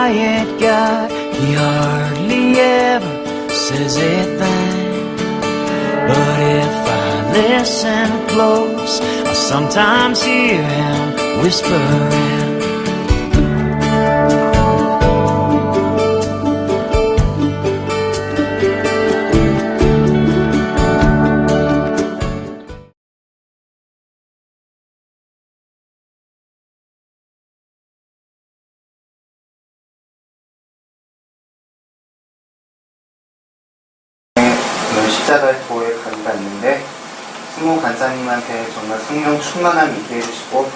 quiet guy, he hardly ever says a thing. But if I listen close, I sometimes hear him whispering. 십자가의 도에 가기가 있는데 승호 간사님한테 정말 성령 충만함 있게 해주시고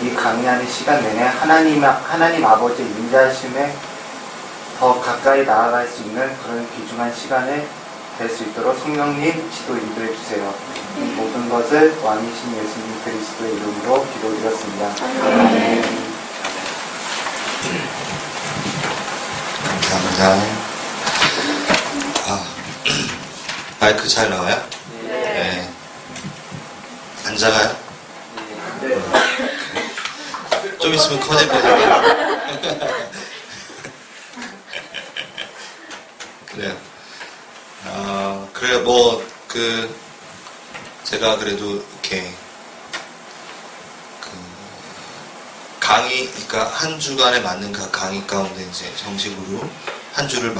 이 강의하는 시간 내내 하나님 아버지의 인자하심에 더 가까이 나아갈 수 있는 그런 귀중한 시간에 될 수 있도록 성령님 지도 인도해 주세요. 모든 것을 왕이신 예수님 그리스도의 이름으로 기도드렸습니다. 감사합니다. 마이크 잘 나와요? 네. 안 작아요? 네. 좀 있으면 커질 거니까. 그래요. 그래요. 제가 그래도 이렇게, 그러니까 한 주간에 맞는 각 강의 가운데 이제 정식으로 한 주를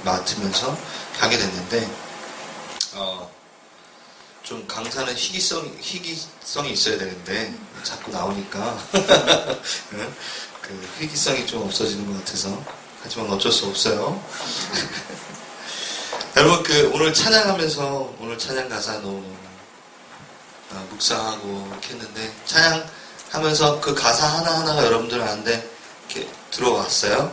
맡으면서 하게 됐는데, 좀 강사는 희귀성이 있어야 되는데 자꾸 나오니까 그 희귀성이 좀 없어지는 것 같아서, 하지만 어쩔 수 없어요. 여러분 오늘 찬양하면서 오늘 찬양 가사 너무 묵상하고 이렇게 했는데, 찬양하면서 그 가사 하나하나가 여러분들한테 이렇게 들어왔어요.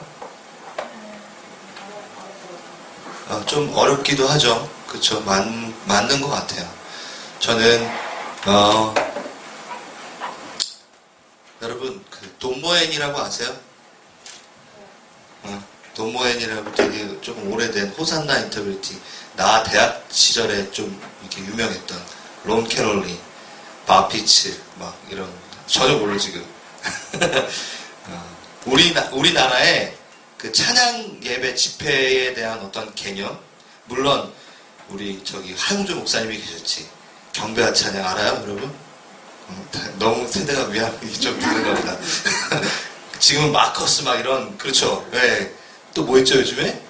좀 어렵기도 하죠. 그쵸. 맞는 것 같아요. 저는, 여러분, 돈모엔이라고 아세요? 돈모엔이라고 되게 조금 오래된 호산나 인터뷰티, 나 대학 시절에 좀 이렇게 유명했던 론 캐롤리, 바피츠, 막 이런, 전혀 몰라, 지금. 우리나라의 그 찬양 예배 집회에 대한 어떤 개념, 물론, 우리 하용조 목사님이 계셨지. 경배와 찬양 알아요, 여러분? 너무 세대가 위압이 좀 드는 겁니다. 지금은 마커스 막 이런, 그렇죠. 네. 또 뭐 있죠, 요즘에?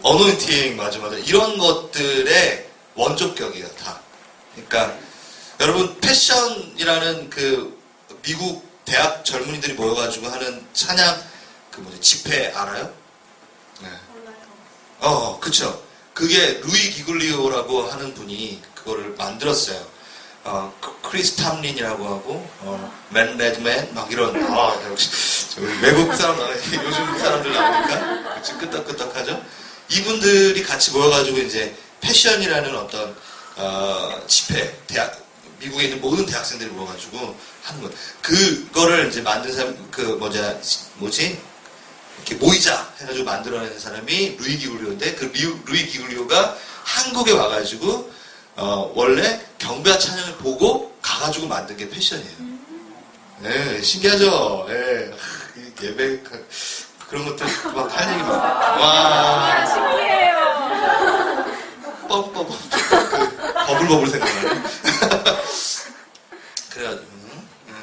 어노인팅, 맞아. 이런 것들의 원조격이에요, 다. 그러니까, 여러분, 패션이라는 미국 대학 젊은이들이 모여가지고 하는 찬양, 집회 알아요? 네. 그쵸. 그게 루이 기글리오라고 하는 분이 그거를 만들었어요. 크리스 탐린이라고 하고, 맨 레드맨, 막 이런, 역시, 외국 사람, 요즘 사람들 나오니까, 그치, 끄떡끄떡하죠? 이분들이 같이 모여가지고 이제 패션이라는 어떤, 집회, 미국에 있는 모든 대학생들이 모여가지고 하는 거예요. 그거를 이제 만든 사람, 이렇게 모이자 해가지고 만들어낸 사람이 루이 기글리오인데, 그 루이 기글리오가 한국에 와가지고 원래 경배와 찬양을 보고 가가지고 만든 게 패션이에요. 네, 신기하죠? 네. 예배 그런 것들 막 할 얘기 막 와 신기해요. 뻔뻔뻔 버블버블 생각나네. 그래가지고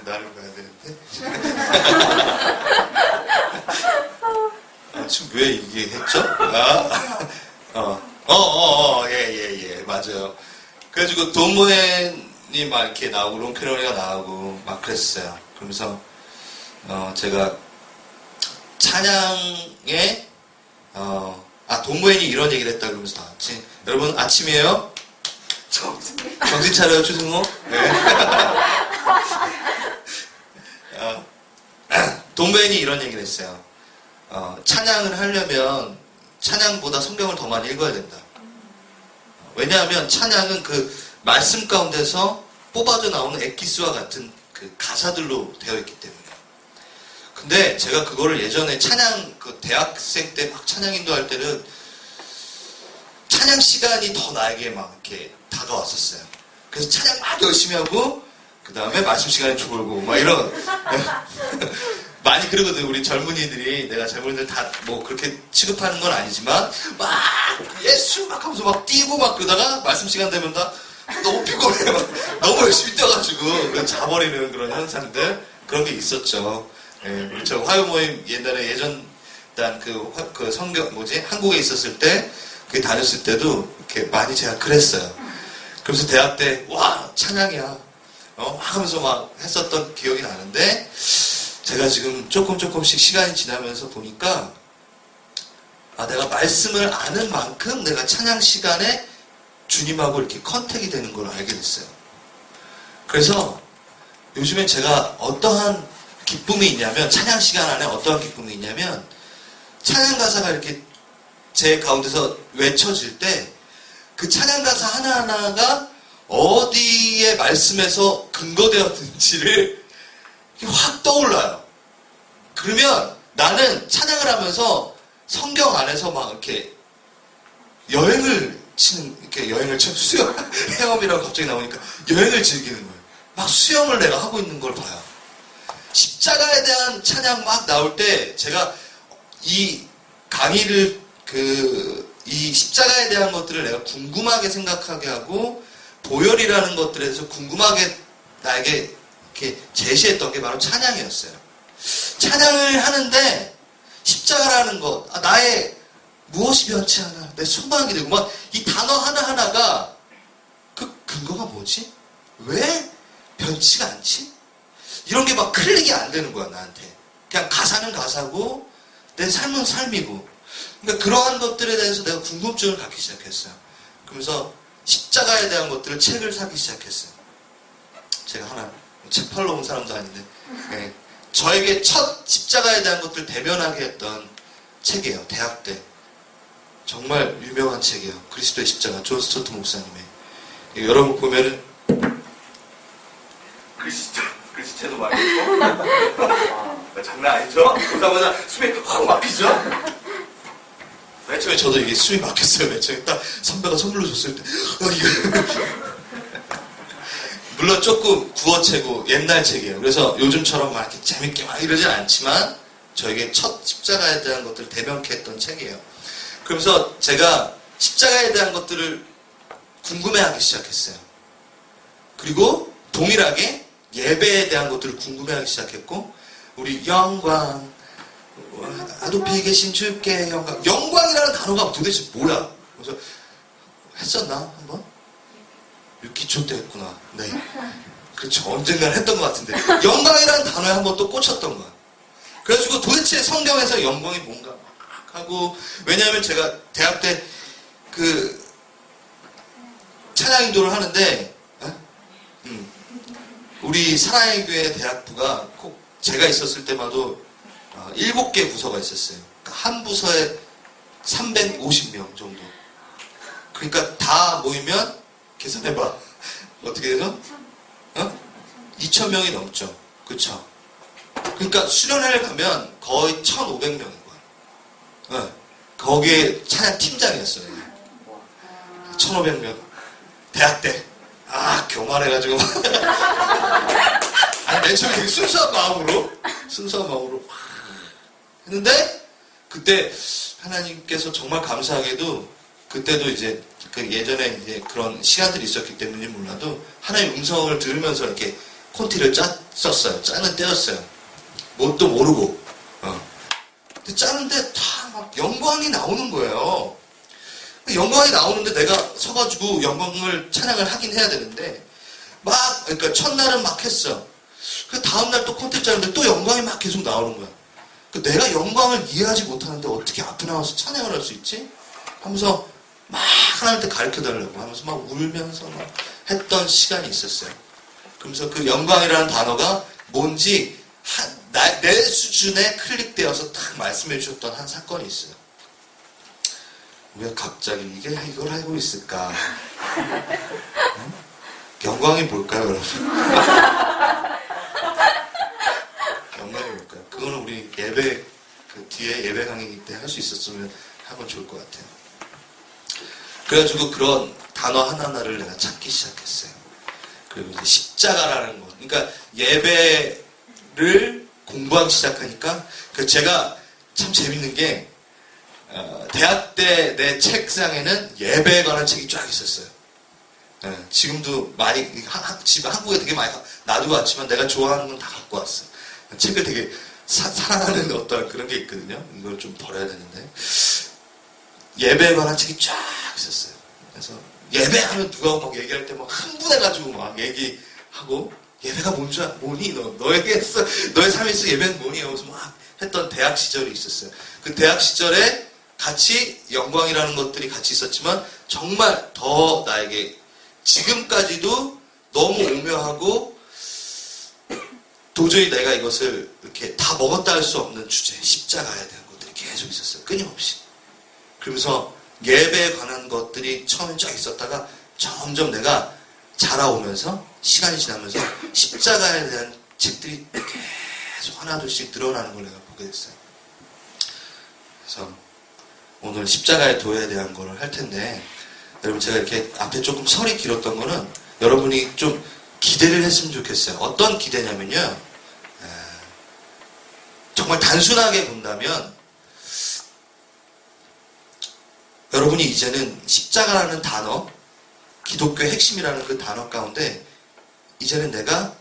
나를 가야 되는데. 지금 왜 이게 했죠? 예, 맞아요. 그래가지고, 돈모엔이 막 이렇게 나오고, 론캐롤리가 나오고, 막 그랬어요. 그러면서, 제가, 찬양에, 돈모엔이 이런 얘기를 했다 그러면서 나왔지. 여러분, 아침이에요? 정신 차려요, 추승호? 네. 돈모엔이 이런 얘기를 했어요. 찬양을 하려면 찬양보다 성경을 더 많이 읽어야 된다. 왜냐하면 찬양은 그 말씀 가운데서 뽑아져 나오는 엑기스와 같은 그 가사들로 되어 있기 때문에. 근데 제가 그거를 예전에 대학생 때 막 찬양 인도할 때는 찬양 시간이 더 나에게 막 이렇게 다가왔었어요. 그래서 찬양 막 열심히 하고, 그 다음에 말씀 시간에 졸고, 막 이런. 많이 그러거든. 우리 젊은이들이, 내가 젊은이들 다 뭐 그렇게 취급하는 건 아니지만 막 예수 막 하면서 막 뛰고 막 그러다가 말씀 시간 되면 다 너무 피곤해. 막 너무 열심히 뛰어가지고 자버리는 그런 현상들, 그런 게 있었죠. 예, 우리 저 화요 모임 옛날에 예전 일단 그 성경 한국에 있었을 때 그 다녔을 때도 이렇게 많이 제가 그랬어요. 그래서 대학 때 와 찬양이야 막 하면서 막 했었던 기억이 나는데, 제가 지금 조금씩 시간이 지나면서 보니까 내가 말씀을 아는 만큼 내가 찬양 시간에 주님하고 이렇게 컨택이 되는 걸 알게 됐어요. 그래서 요즘엔 제가 어떠한 기쁨이 있냐면, 찬양 시간 안에 어떠한 기쁨이 있냐면, 찬양 가사가 이렇게 제 가운데서 외쳐질 때 그 찬양 가사 하나하나가 어디에 말씀에서 근거되었는지를 확 떠올라요. 그러면 나는 찬양을 하면서 성경 안에서 막 이렇게 여행을 수영, 헤엄이라고 갑자기 나오니까 여행을 즐기는 거예요. 막 수영을 내가 하고 있는 걸 봐요. 십자가에 대한 찬양 막 나올 때 제가 이 강의를 이 십자가에 대한 것들을 내가 궁금하게 생각하게 하고 보혈이라는 것들에 대해서 궁금하게 나에게 이렇게 제시했던 게 바로 찬양이었어요. 찬양을 하는데 십자가라는 것, 나의 무엇이 변치 않아, 내 소망이 되고 막 이 단어 하나하나가 그 근거가 뭐지? 왜 변치가 않지? 이런 게 막 클릭이 안 되는 거야, 나한테. 그냥 가사는 가사고 내 삶은 삶이고. 그러니까 그러한 것들에 대해서 내가 궁금증을 갖기 시작했어요. 그러면서 십자가에 대한 것들을 책을 사기 시작했어요. 제가 하나 책 팔러 온 사람도 아닌데, 네. 저에게 첫 십자가에 대한 것들을 대변하게 했던 책이에요. 대학 때. 정말 유명한 책이에요. 그리스도의 십자가, 존 스토트 목사님의. 여러분 보면은 글씨체도 많이 있고 장난 아니죠? 보자마자 숨이 확 막히죠? 맨 처음에 저도 이게 숨이 막혔어요. 맨 처음에 딱 선배가 선물로 줬을 때 물론 조금 구어체고 옛날 책이에요. 그래서 요즘처럼 막 이렇게 재밌게 막 이러진 않지만 저에게 첫 십자가에 대한 것들을 대변케 했던 책이에요. 그러면서 제가 십자가에 대한 것들을 궁금해하기 시작했어요. 그리고 동일하게 예배에 대한 것들을 궁금해하기 시작했고, 우리 영광, 높이 계신 주께 영광, 영광이라는 단어가 도대체 뭐야? 그래서 했었나 한번? 6기초 때 했구나. 네, 그렇죠. 언젠가 했던 것 같은데 영광이라는 단어에 한번 또 꽂혔던 거야. 그래가지고 도대체 성경에서 영광이 뭔가 하고, 왜냐하면 제가 대학 때 찬양 인도를 하는데 우리 사랑의 교회 대학부가 꼭 제가 있었을 때마도 7개 부서가 있었어요. 그러니까 한 부서에 350명 정도. 그러니까 다 모이면 계산해봐. 어떻게 되죠? 2,000명이 넘죠. 그쵸? 그러니까 수련회를 가면 거의 1,500명인 거야. 네. 거기에 찬양 팀장이었어요. 1,500명. 대학 때. 교만해가지고. 아니, 맨 처음에 되게 순수한 마음으로 했는데, 그때 하나님께서 정말 감사하게도, 그때도 이제, 예전에 이제 그런 시간들이 있었기 때문인지 몰라도, 하나님 음성을 들으면서 이렇게 콘티를 짰었어요. 짜는 때였어요. 뭣도 모르고. 근데 짜는데 다 막 영광이 나오는 거예요. 영광이 나오는데 내가 서가지고 영광을 찬양을 하긴 해야 되는데, 그러니까 첫날은 막 했어. 그 다음날 또 콘텐츠 하는데 또 영광이 막 계속 나오는 거야. 내가 영광을 이해하지 못하는데 어떻게 앞에 나와서 찬양을 할 수 있지? 하면서 막 하나님한테 가르쳐 달라고 하면서 막 울면서 막 했던 시간이 있었어요. 그러면서 그 영광이라는 단어가 뭔지 내 수준에 클릭되어서 딱 말씀해 주셨던 한 사건이 있어요. 왜 갑자기 이걸 알고 있을까? 응? 영광이 뭘까요, 여러분? 영광이 뭘까요? 그거는 우리 예배, 뒤에 예배 강의 때 할 수 있었으면 하면 좋을 것 같아요. 그래가지고 그런 단어 하나하나를 내가 찾기 시작했어요. 그리고 이제 십자가라는 것. 그러니까 예배를 공부하기 시작하니까 제가 참 재밌는 게 대학 때 내 책상에는 예배에 관한 책이 쫙 있었어요. 지금도 많이 집에 한국에 되게 많이 놔두고 왔지만 내가 좋아하는 건 다 갖고 왔어. 책을 되게 사랑하는 어떤 그런 게 있거든요. 이걸 좀 버려야 되는데 예배에 관한 책이 쫙 있었어요. 그래서 예배하면 누가 막 얘기할 때 막 흥분해가지고 막 얘기하고 예배가 뭐니? 너의 삶에 있어 예배는 뭐니? 하면서 막 했던 대학 시절이 있었어요. 그 대학 시절에 같이 영광이라는 것들이 같이 있었지만 정말 더 나에게 지금까지도 너무 오묘하고 도저히 내가 이것을 이렇게 다 먹었다 할 수 없는 주제, 십자가에 대한 것들이 계속 있었어요. 끊임없이. 그러면서 예배에 관한 것들이 처음엔 쫙 있었다가 점점 내가 자라오면서 시간이 지나면서 십자가에 대한 책들이 계속 하나둘씩 늘어나는 걸 내가 보게 됐어요. 그래서 오늘 십자가의 도에 대한 걸 할 텐데 여러분 제가 이렇게 앞에 조금 설이 길었던 거는 여러분이 좀 기대를 했으면 좋겠어요. 어떤 기대냐면요. 정말 단순하게 본다면 여러분이 이제는 십자가라는 단어, 기독교의 핵심이라는 그 단어 가운데 이제는 내가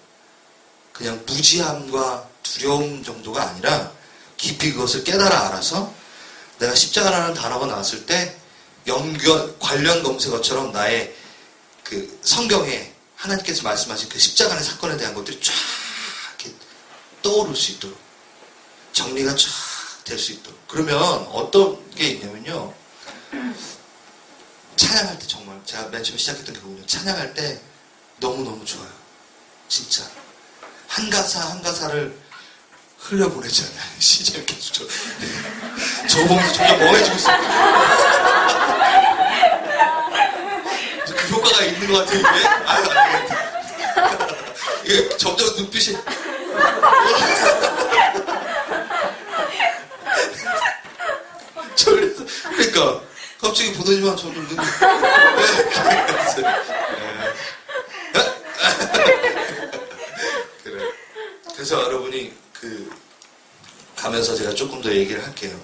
그냥 무지함과 두려움 정도가 아니라 깊이 그것을 깨달아 알아서 내가 십자가라는 단어가 나왔을 때 관련 검색어처럼 나의 그 성경에 하나님께서 말씀하신 그 십자가의 사건에 대한 것들이 쫙 이렇게 떠오를 수 있도록 정리가 쫙 될 수 있도록 그러면 어떤 게 있냐면요. 찬양할 때 정말 제가 맨 처음에 시작했던 게 그거든요. 찬양할 때 너무너무 좋아요. 진짜 한 가사 한 가사를 흘려보내잖아요. 시절 계속 저 보면서 정말 멍해지고 있어요. 그 효과가 있는 것 같아요. 이게 아유 안 되겠다. 이게 점점 눈빛이 저래서 그러니까 갑자기 보더니만 저도 눈이 그래. 그래서 여러분이 가면서 제가 조금 더 얘기를 할게요.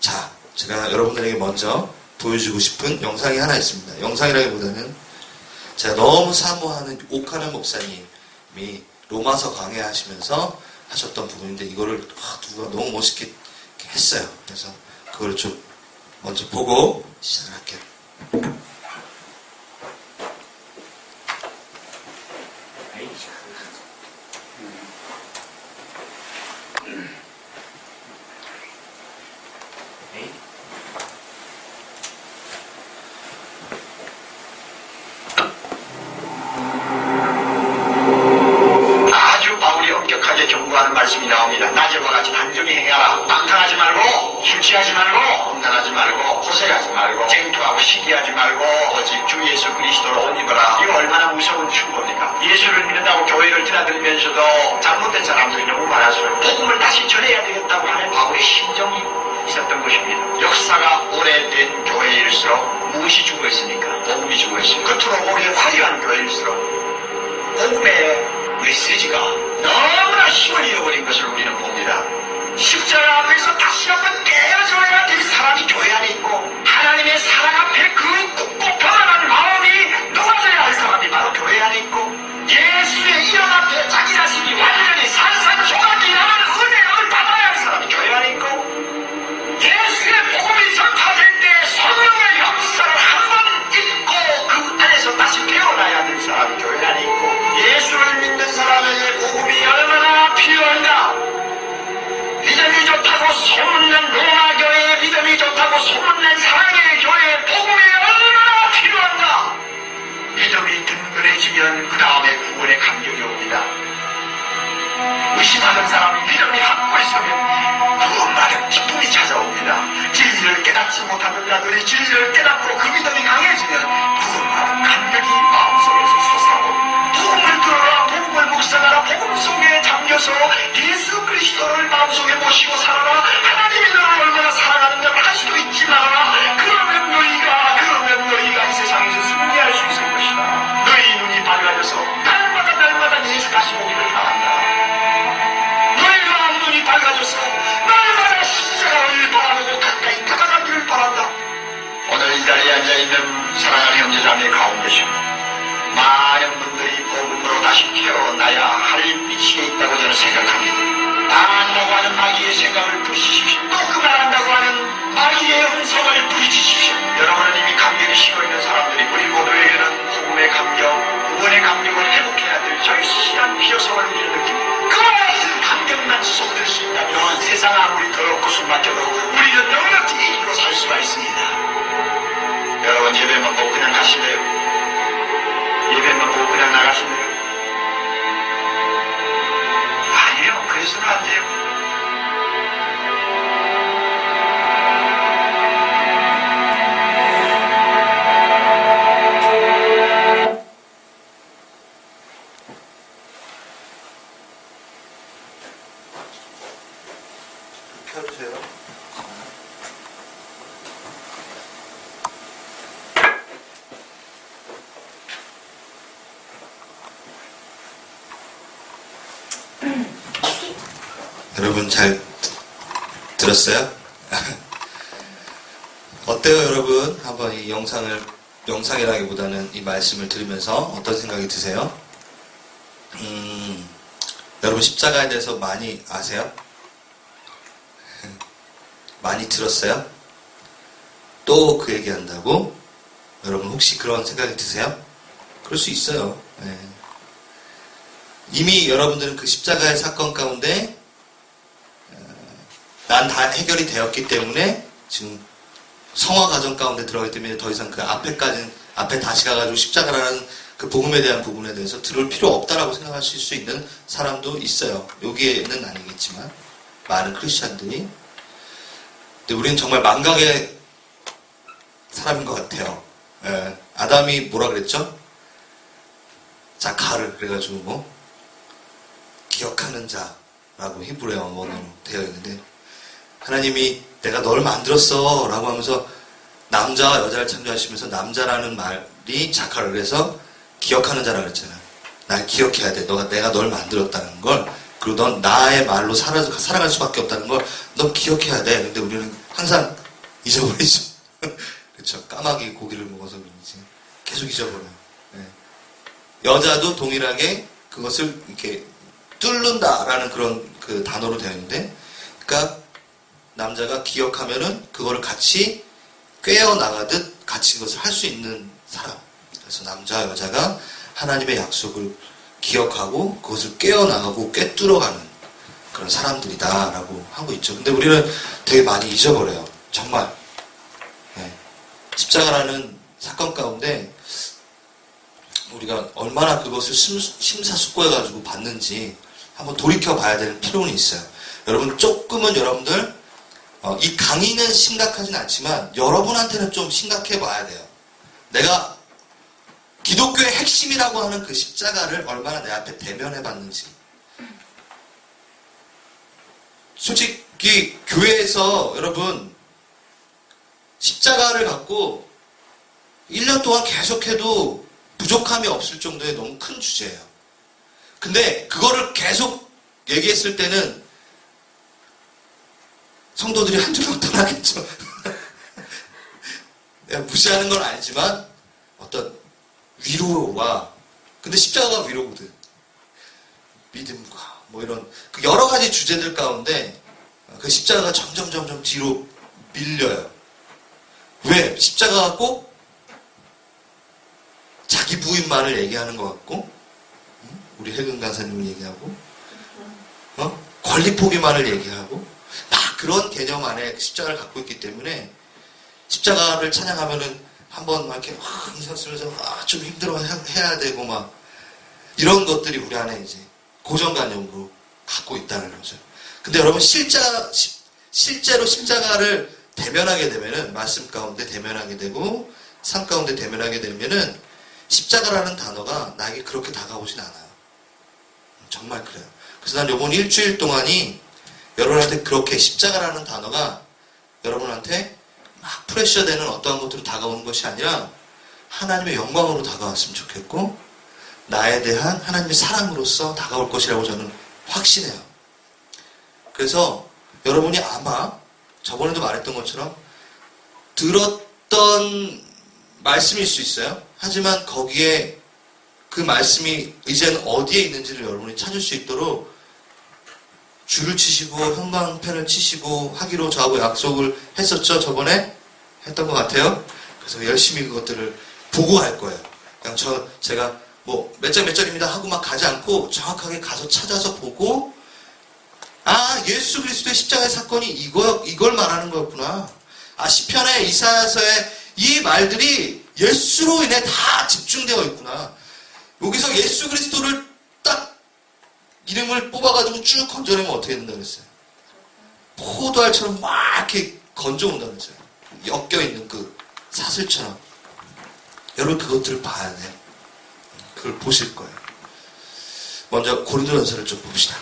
자, 제가 여러분들에게 먼저 보여주고 싶은 영상이 하나 있습니다. 영상이라기보다는 제가 너무 사모하는 옥하는 목사님이 로마서 강해하시면서 하셨던 부분인데 이거를 누가 너무 멋있게 했어요. 그래서 그걸 좀 먼저 보고 시작을 할게요. 아주 바울이 엄격하게 경고하는 말씀이 나옵니다. 낮에와 같이 단정히 행하라. 방탕하지 말고 술 취하지 말고 험난하지 말고 호색하지 말고 쟁투하고 시기하지 말고 오직 주 예수 그리스도를 옷 입어라. 이거 얼마나 무서운 충고입니까? 예수를 믿는다고 교회를 드나들면서도 잘못된 사람들이 너무 많았어요. 복음을 다시 전해야 되겠다고 하는 바울의 심정이 있었던 것입니다. 역사가 오래된 교회일수록 무엇이 죽어있습니까? 복음이 죽어있습니다. 겉으로 오래 화려한 교회일수록 복음의 메시지가 너무나 힘을 잃어버린 것을 우리는 봅니다. 십자가 앞에서 다시 한번 깨어져야 될 사람이 교회 안에 있고 하나님의 사랑 앞에 그 굳고 편안한 마음이 녹아져야 할 사람이 바로 교회 안에 있고 예수의 이름 앞에 자기 자신이 완전히 산산조각이라는 은혜를 받아야 할 사람이 교회 안에 있고 예수의 복음이 전파될 때 성령의 역사를 한 번 잊고 그 안에서 다시 깨어나야 될 사람이 교회 안에 있고 예수를 믿는 사람에게 복음이 얼마나 필요한가. 믿음이 좋다고 소문난 로마교회의 믿음이 좋다고 소문난 사랑의 교회의 복음이 얼마나 필요한가. 믿음이 든든해지면 그 다음에 구원의 감격이 옵니다. 의심하는 사람이 믿음이 확고했으면 구원받은 기쁨이 찾아옵니다. 진리를 깨닫지 못하는 자들이 진리를 깨닫고 그 믿음이 강해지면 구원받은 감격이 마음속에서 솟아옵니다. 복음을 들어라, 복음을 묵상하라, 복음 속에 잠겨서 예수 그리스도를 마음속에 모시고 살아라. 하나님이 너를 얼마나 사랑하는가 알 수도 있지 말아라. 그러면 너희가 이 세상에서 승리할 수 있을 것이다. 너희 눈이 밝아져서 날마다 예수 다시 보기를 바란다. 너희가 위치에 있다고 저는 생각합니다. 당한다고 하는 마귀의 생각을 부딪히십시오. 또 그만한다고 하는 마귀의 음성을 부딪히십시오. 여러분은 이미 감격에 식어 있는 사람들이 우리 모두에게는 복음의 감격, 구원의 감격을 회복해야 될 절실한 필요성을 우리는 느낍니다. 그 감격만 쏟을 수 있다면 세상 아무리 더럽고 숨막혀도 우리는 넉넉히 이기고 살 수가 있습니다. 여러분 예배만 보고 그냥 가실래요? 예배만 보고 그냥 나가실래요? 아니요, 그래서는 안 돼요. 켜주세요. 여러분 잘 들었어요? 어때요, 여러분? 한번 이 영상이라기보다는 이 말씀을 들으면서 어떤 생각이 드세요? 여러분 십자가에 대해서 많이 아세요? 많이 들었어요? 또 그 얘기한다고? 여러분 혹시 그런 생각이 드세요? 그럴 수 있어요. 네. 이미 여러분들은 그 십자가의 사건 가운데 난 다 해결이 되었기 때문에 지금 성화 과정 가운데 들어가기 때문에 더 이상 그 앞에 다시 가가지고 십자가라는 그 복음에 대한 부분에 대해서 들을 필요 없다라고 생각하실 수 있는 사람도 있어요. 여기에는 아니겠지만 많은 크리스찬들이. 근데 우리는 정말 망각의 사람인 것 같아요. 예. 아담이 뭐라 그랬죠? 자카르 그래가지고 뭐 기억하는 자라고 히브리어 원어로 되어 있는데 하나님이 내가 널 만들었어 라고 하면서 남자와 여자를 창조하시면서 남자라는 말이 자카르 그래서 기억하는 자라고 그랬잖아요. 날 기억해야 돼. 내가 널 만들었다는 걸 그리고 넌 나의 말로 살아갈 수밖에 없다는 걸 넌 기억해야 돼. 근데 우리는 항상 잊어버리죠. 그렇죠. 까마귀 고기를 먹어서 그런지 계속 잊어버려요. 네. 여자도 동일하게 그것을 이렇게 뚫는다라는 그런 그 단어로 되어 있는데, 그러니까 남자가 기억하면은 그거를 같이 꿰어 나가듯 같이 그것을 할 수 있는 사람. 그래서 남자 여자가 하나님의 약속을 기억하고 그것을 꿰어 나가고 꿰뚫어가는 그런 사람들이다라고 하고 있죠. 근데 우리는 되게 많이 잊어버려요. 정말. 네. 십자가라는 사건 가운데 우리가 얼마나 그것을 심사숙고해가지고 봤는지 한번 돌이켜봐야 되는 필요는 있어요. 여러분 조금은 여러분들 이 강의는 심각하진 않지만 여러분한테는 좀 심각해봐야 돼요. 내가 기독교의 핵심이라고 하는 그 십자가를 얼마나 내 앞에 대면해봤는지. 솔직히 교회에서 여러분 십자가를 갖고 1년 동안 계속해도 부족함이 없을 정도의 너무 큰 주제예요. 근데 그거를 계속 얘기했을 때는 성도들이 한두 명 떠나겠죠. 내가 무시하는 건 아니지만 어떤 위로와, 근데 십자가가 위로거든. 믿음과 뭐 이런 그 여러 가지 주제들 가운데 그 십자가가 점점 뒤로 밀려요. 왜? 십자가가 꼭 자기 부인만을 얘기하는 것 같고, 우리 혜근 간사님을 얘기하고, 권리 포기만을 얘기하고, 막 그런 개념 안에 십자가를 갖고 있기 때문에 십자가를 찬양하면은 한번 막 이렇게 인사 쓰면서 좀 힘들어 해야 되고 막 이런 것들이 우리 안에 이제 고정관념으로 갖고 있다는 거죠. 근데 여러분 실제로 십자가를 대면하게 되면은 말씀 가운데 대면하게 되고 삶 가운데 대면하게 되면은 십자가라는 단어가 나에게 그렇게 다가오진 않아요. 정말 그래요. 그래서 난 이번 일주일 동안이 여러분한테 그렇게 십자가라는 단어가 여러분한테 막 프레셔되는 어떠한 것들로 다가오는 것이 아니라 하나님의 영광으로 다가왔으면 좋겠고 나에 대한 하나님의 사랑으로서 다가올 것이라고 저는 확신해요. 그래서 여러분이 아마 저번에도 말했던 것처럼 들었던 말씀일 수 있어요. 하지만 거기에 그 말씀이 이제는 어디에 있는지를 여러분이 찾을 수 있도록 줄을 치시고 형광펜을 치시고 하기로 저하고 약속을 했었죠. 저번에 했던 것 같아요. 그래서 열심히 그것들을 보고 할 거예요. 그냥 제가 뭐 몇 장 몇 절입니다 하고 막 가지 않고 정확하게 가서 찾아서 보고, 아, 예수 그리스도의 십자가의 사건이 이걸 말하는 거였구나. 아, 시편에 이사야서에 이 말들이 예수로 인해 다 집중되어 있구나. 여기서 예수 그리스도를 딱 이름을 뽑아가지고 쭉 건져내면 어떻게 된다 그랬어요? 포도알처럼 막 이렇게 건져온다 그랬어요. 엮여있는 그 사슬처럼. 여러분 그것들을 봐야 돼요. 그걸 보실 거예요. 먼저 고린도전서를 좀 봅시다.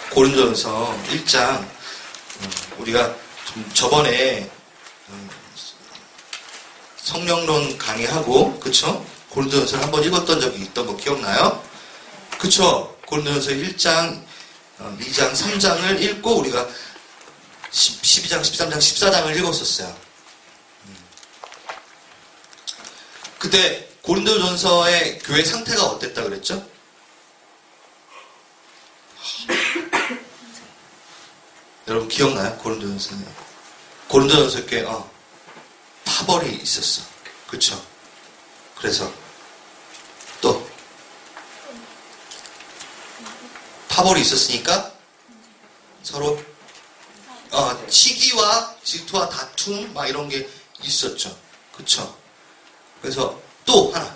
고린도전서 1장, 우리가 좀 저번에 성령론 강의하고, 그쵸? 고린도전서를 한번 읽었던 적이 있던 거 기억나요? 그쵸? 고린도전서 1장, 2장, 3장을 읽고 우리가 12장, 13장, 14장을 읽었었어요. 그때 고린도전서의 교회 상태가 어땠다 그랬죠? 여러분 기억나요? 고린도전서 교회 파벌이 있었어. 그쵸? 그래서 또 파벌이 있었으니까 서로 시기와 질투와 다툼 막 이런 게 있었죠. 그쵸? 그래서 또 하나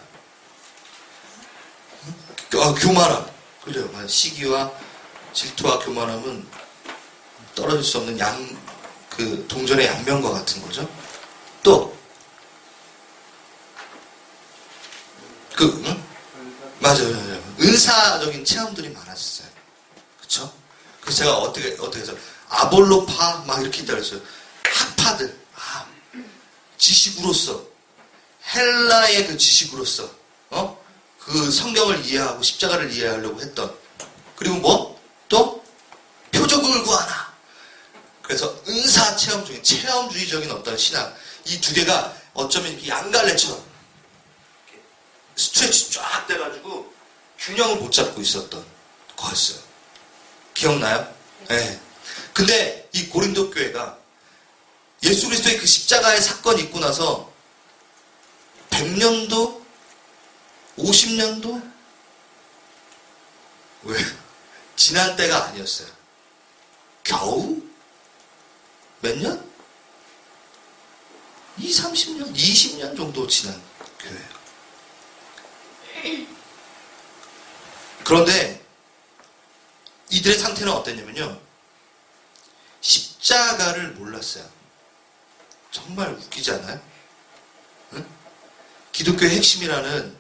교만함. 그래요. 시기와 질투와 교만함은 떨어질 수 없는 그 동전의 양면과 같은 거죠. 또 맞아요. 은사적인 체험들이 많았어요. 그쵸? 그래서 제가 어떻게 해서 아볼로파 막 이렇게 있다 그랬어요. 학파들, 지식으로서 헬라의 그 지식으로서 그 성경을 이해하고 십자가를 이해하려고 했던, 그리고 뭐? 또 표적을 구하나. 그래서 은사 체험주의적인 어떤 신앙, 이 두 개가 어쩌면 이렇게 양갈래처럼 스트레치 쫙 돼가지고 균형을 못 잡고 있었던 거였어요. 기억나요? 네. 근데 이 고린도 교회가 예수 그리스도의 그 십자가의 사건이 있고 나서 100년도? 50년도? 왜? 지난 때가 아니었어요. 겨우? 몇 년? 30년? 20년 정도 지난 교회예요. 그런데 이들의 상태는 어땠냐면요. 십자가를 몰랐어요. 정말 웃기지 않아요? 응? 기독교의 핵심이라는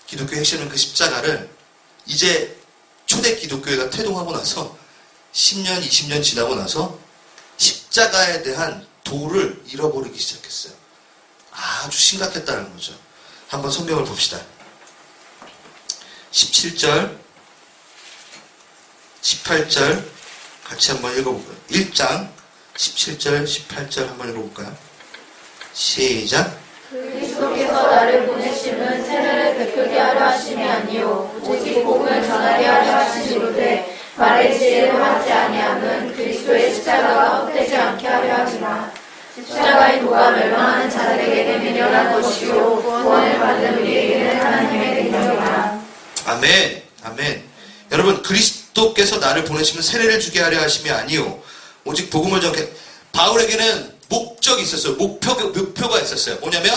기독교의 핵심은 그 십자가를 이제 초대 기독교회가 태동하고 나서 10년, 20년 지나고 나서 십자가에 대한 도를 잃어버리기 시작했어요. 아주 심각했다는 거죠. 한번 성경을 봅시다. 17절, 18절 같이 한번 읽어볼까요? 1장 17절, 18절 한번 읽어볼까요? 시작. 그리스도께서 나를 보내심은 세례를 베풀게 하려 하심이 아니요 오직 복음을 전하게 하려 하심이로되 말의 지혜로 하지 아니함은 그리스도의 십자가가 헛되지 않게 하려 하지만 십자가의 도가 멸망하는 자들에게는 미련한 것이요 구원을 받는 우리에게는 하나님의 능력이라. 아멘. 아멘. 여러분, 그리스도께서 나를 보내시면 세례를 주게 하려 하심이 아니요 오직 복음을 전케. 바울에게는 목적이 있었어요. 목표가 있었어요. 뭐냐면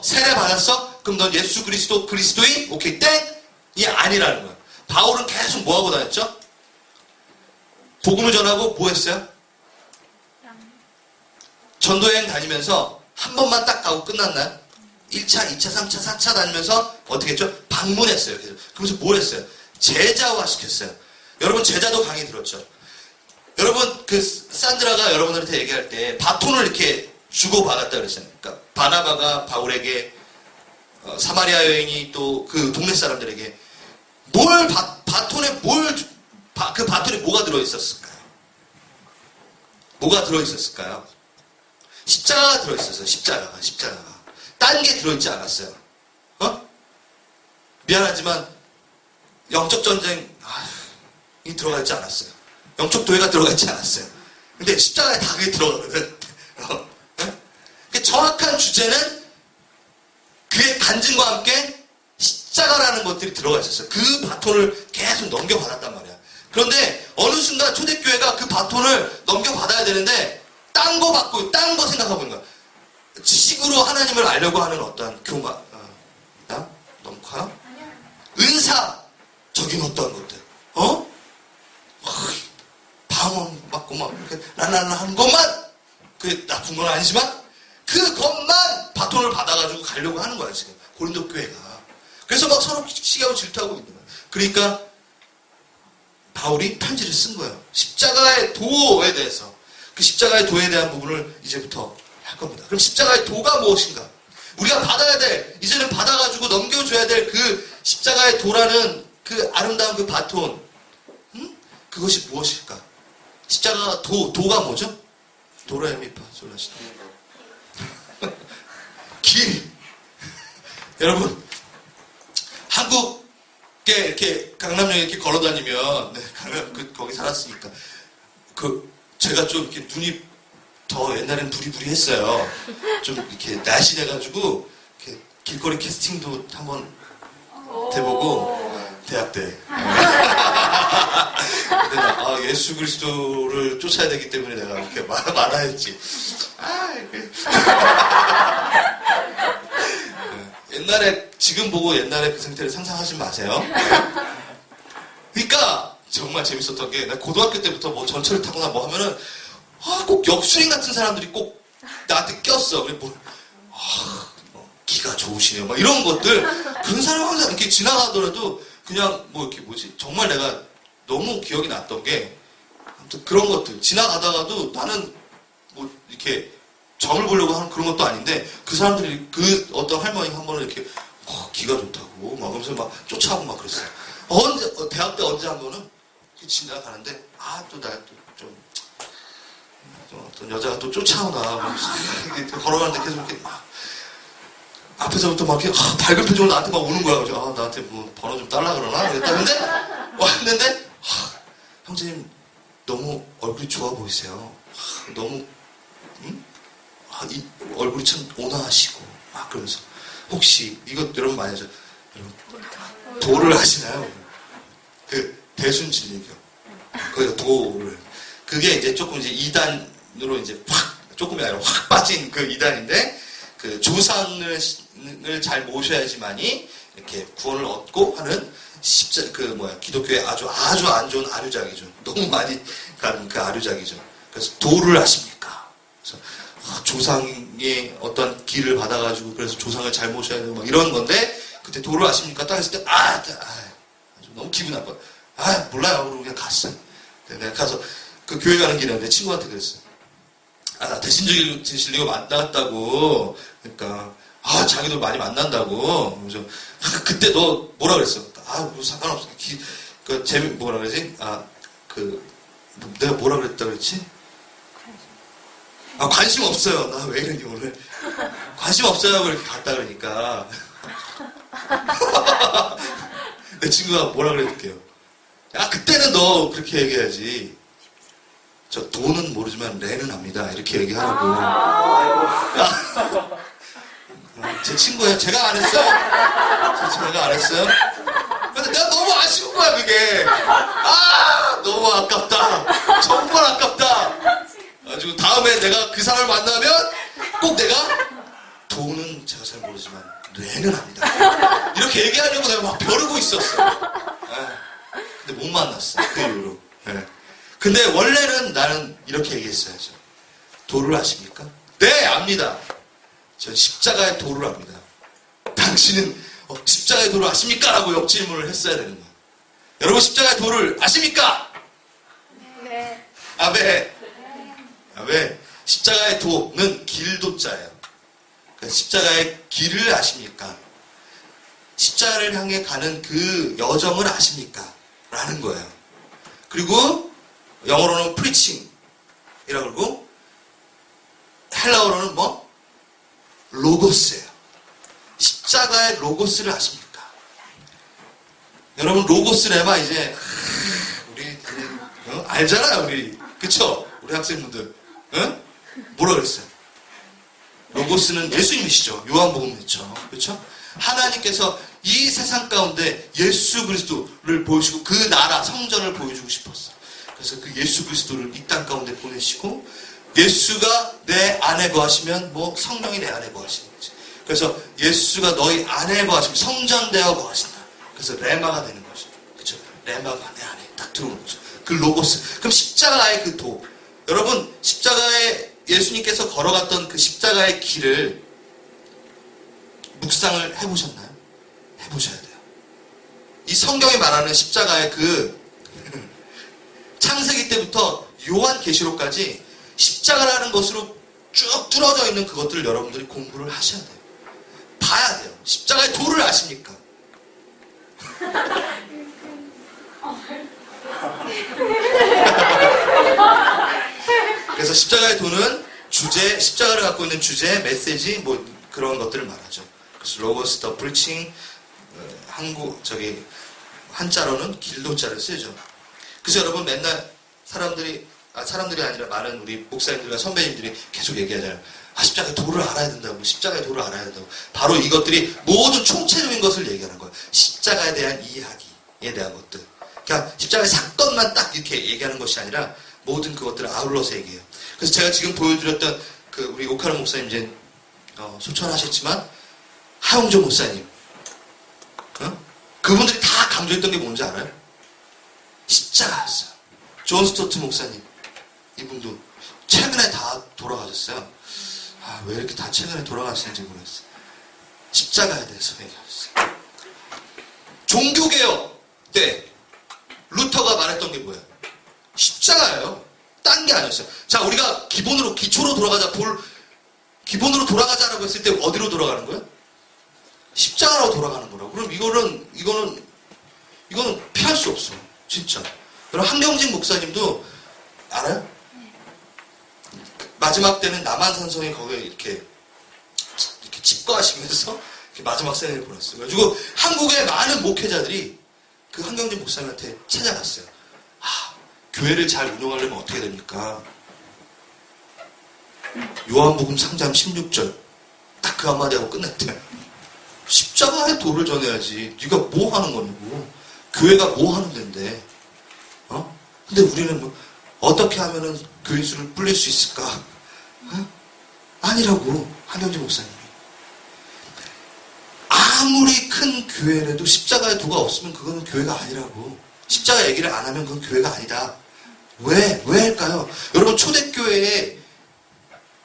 세례 받았어? 그럼 넌 예수 그리스도인? 오케이, 땡? 이 아니라는 거예요. 바울은 계속 뭐하고 다녔죠? 복음을 전하고 뭐 했어요? 전도여행 다니면서 한 번만 딱 가고 끝났나요? 1차, 2차, 3차, 4차 다니면서 어떻게 했죠? 방문했어요. 그러면서 뭘 했어요? 제자화 시켰어요. 여러분 제자도 강의 들었죠? 여러분 그 산드라가 여러분들한테 얘기할 때 바톤을 이렇게 주고받았다 그랬잖아요. 그러니까 바나바가 바울에게 사마리아 여인이 또 그 동네 사람들에게 그 바톤에 뭐가 들어있었을까요? 뭐가 들어있었을까요? 십자가가 들어있었어요. 십자가가. 딴 게 들어있지 않았어요. 미안하지만 영적 전쟁 이 들어가 있지 않았어요. 영적 도회가 들어가 있지 않았어요. 근데 십자가에 다 그게 들어가거든. 정확한 주제는 그의 간증과 함께 십자가라는 것들이 들어가 있었어요. 그 바톤을 계속 넘겨받았단 말이야. 그런데 어느 순간 초대교회가 그 바톤을 넘겨받아야 되는데 딴 거 받고 딴 거 생각하고 있는 거야. 지식으로 하나님을 알려고 하는 어떤 교만, 너무 커요? 은사적인 어떤 것들, 방언 받고 막 이렇게 라라라 하는 것만 그게 나쁜 건 아니지만 그것만 바톤을 받아가지고 가려고 하는 거야 지금 고린도 교회가. 그래서 막 서로 시기하고 질투하고 있는 거야. 그러니까 바울이 편지를 쓴 거예요. 십자가의 도에 대해서. 그 십자가의 도에 대한 부분을 이제부터 할 겁니다. 그럼 십자가의 도가 무엇인가? 우리가 받아야 될, 이제는 받아가지고 넘겨줘야 될 그 십자가의 도라는 그 아름다운 그 바톤, 그것이 무엇일까? 십자가 도가 뭐죠? 도레미파 솔라시도. 길. 여러분, 한국에 이렇게 강남역에 이렇게 걸어다니면, 강남 거기 살았으니까 제가 좀 이렇게 눈이 더 옛날엔 부리부리했어요. 좀 이렇게 날씬해가지고 이렇게 길거리 캐스팅도 한번 돼보고 대학 때. 근데 예수 그리스도를 쫓아야 되기 때문에 내가 이렇게 말아야지. 옛날에 지금 보고 옛날에 그 상태를 상상하지 마세요. 그러니까 정말 재밌었던 게 나 고등학교 때부터 뭐 전철을 타거나 뭐 하면은 꼭 역수인 같은 사람들이 꼭 나한테 꼈어. 그래 기가 좋으시네요. 막 이런 것들. 그런 사람 항상 이렇게 지나가더라도 그냥 뭐 이렇게 정말 내가 너무 기억이 났던 게 아무튼 그런 것들. 지나가다가도 나는 뭐 이렇게 점을 보려고 하는 그런 것도 아닌데 그 사람들이 그 어떤 할머니 한 번은 이렇게 기가 좋다고 막 그러면서 막 쫓아오고 막 그랬어요. 대학 때 언제 한 번은 지나가는데 또 날 또 좀 어떤 여자가 또 쫓아오나 걸어가는데 계속 이렇게 막 앞에서부터 막 이렇게 밝은 표정으로 나한테 막 오는 거야. 그래서 나한테 뭐 번호 좀 달라 그러나 그랬다는데 왔는데 형제님 너무 얼굴이 좋아 보이세요. 너무 이 얼굴이 참 온화하시고 막 그러면서 혹시 이것 여러분 많이 하죠. 여러분 도를 하시나요? 그 대순진리교 거기가 도를 그게 이제 조금 이제 2단으로 이제 확 조금이 아니라 확 빠진 그 2단인데 그 조상을 잘 모셔야지만이 이렇게 구원을 얻고 하는 기독교의 아주 안 좋은 아류작이죠. 너무 많이 가는 그 아류작이죠. 그래서 도를 하십니까? 그래서 조상의 어떤 길을 받아가지고 그래서 조상을 잘 모셔야 되고 막 이런 건데 그때 도를 아십니까? 딱 했을 때 너무 기분 나빠. 몰라요. 그러고 그냥 갔어요. 내가 가서 그 교회 가는 길에 내 친구한테 그랬어요. 나 대신적인 진리가 만났다고. 그러니까 자기도 많이 만난다고. 그래서 그때 너 뭐라 그랬어? 뭐 상관없어. 뭐라 그러지? 내가 뭐라 그랬다 그랬지? 관심 없어요. 나 왜 이러니 오늘. 관심 없어요. 그렇게 갔다 그러니까. 내 친구가 뭐라 그랬을게요. 그때는 너 그렇게 얘기해야지. 저 도는 모르지만 레는 압니다. 이렇게 얘기하라고. 제 친구예요. 제가 안 했어요. 제가 안 했어요. 근데 내가 너무 아쉬운 거야 그게. 너무 아깝다. 정말 아깝다. 가지고 다음에 내가 그 사람을 만나면 꼭 내가 도는 제가 잘 모르지만 레는 압니다. 이렇게 얘기하려고 내가 막 벼르고 있었어. 근데 못 만났어. 그 이후로. 근데 원래는 나는 이렇게 얘기했어야죠. 도를 아십니까? 네, 압니다. 전 십자가의 도를 압니다. 당신은 십자가의 도를 아십니까? 라고 역질문을 했어야 되는 거야. 여러분 십자가의 도를 아십니까? 네. 왜? 십자가의 도는 길도자예요. 그러니까 십자가의 길을 아십니까? 십자가를 향해 가는 그 여정을 아십니까? 라는 거예요. 그리고 영어로는 preaching이라고 그러고 헬라어로는 로고스예요. 십자가의 로고스를 아십니까? 여러분 로고스 레마 이제 우리 알잖아요 우리 그쵸? 우리 학생분들 응? 뭐라 그랬어요? 로고스는 예수님이시죠. 요한복음이죠. 그렇죠? 하나님께서 이 세상 가운데 예수 그리스도를 보여주고 그 나라 성전을 보여주고 싶었어요. 그래서 그 예수 그리스도를 이 땅 가운데 보내시고 예수가 내 안에 거하시면 뭐 성령이 내 안에 거하시는 거지. 그래서 예수가 너희 안에 거하시면 성전되어 거하신다. 그래서 레마가 되는 거죠. 그렇죠? 레마가 내 안에 딱 들어오는 거죠. 그 로고스. 그럼 십자가의 그 도. 여러분 십자가에 예수님께서 걸어갔던 그 십자가의 길을 묵상을 해보셨나요? 해보셔야 돼요. 이 성경이 말하는 십자가의 그 창세기 때부터 요한계시록까지 십자가라는 것으로 쭉 뚫어져 있는 그것들을 여러분들이 공부를 하셔야 돼요. 봐야 돼요. 십자가의 도를 아십니까? 그래서 십자가의 도는 주제, 십자가를 갖고 있는 주제, 메시지, 뭐 그런 것들을 말하죠. 그래서 로고스 더 프리칭, 한자로는 길도자를 쓰죠. 그래서 여러분 맨날 사람들이 아니라 많은 우리 목사님들과 선배님들이 계속 얘기하잖아요. 십자가의 도를 알아야 된다고, 십자가의 도를 알아야 된다고. 바로 이것들이 모든 총체적인 것을 얘기하는 거예요. 십자가에 대한 이야기에 대한 것들. 그러니까 십자가의 사건만 딱 이렇게 얘기하는 것이 아니라 모든 그것들을 아울러서 얘기해요. 그래서 제가 지금 보여드렸던 그 우리 오카노 목사님 이제 소천하셨지만 하용조 목사님, 그분들이 다 강조했던 게 뭔지 알아요? 십자가였어요. 존 스토트 목사님, 이분도 최근에 다 돌아가셨어요. 왜 이렇게 다 최근에 돌아가시는지 모르겠어요. 십자가에 대해서 얘기하셨어요. 종교개혁 때 루터가 말했던 게 뭐예요? 십자가예요. 딴 게 아니었어요. 자, 우리가 기초로 기본으로 돌아가자라고 했을 때 어디로 돌아가는 거예요? 십자가로 돌아가는 거라고. 그럼 이거는 피할 수 없어. 진짜. 여러분, 한경진 목사님도 알아요? 마지막 때는 남한산성에 거기에 이렇게 집거하시면서 이렇게 마지막 생을 보냈어요. 그래가지고 한국의 많은 목회자들이 그 한경진 목사님한테 찾아갔어요. 교회를 잘 운영하려면 어떻게 됩니까? 요한복음 3장 16절 딱 그 한마디 하고 끝냈대. 십자가의 도를 전해야지. 네가 뭐 하는 거냐고. 교회가 뭐 하는 데인데. 근데 우리는 어떻게 하면은 교인 수를 불릴 수 있을까? 아니라고. 한경진 목사님이. 아무리 큰 교회라도 십자가의 도가 없으면 그거는 교회가 아니라고. 십자가 얘기를 안 하면 그건 교회가 아니다. 왜 할까요? 여러분, 초대교회의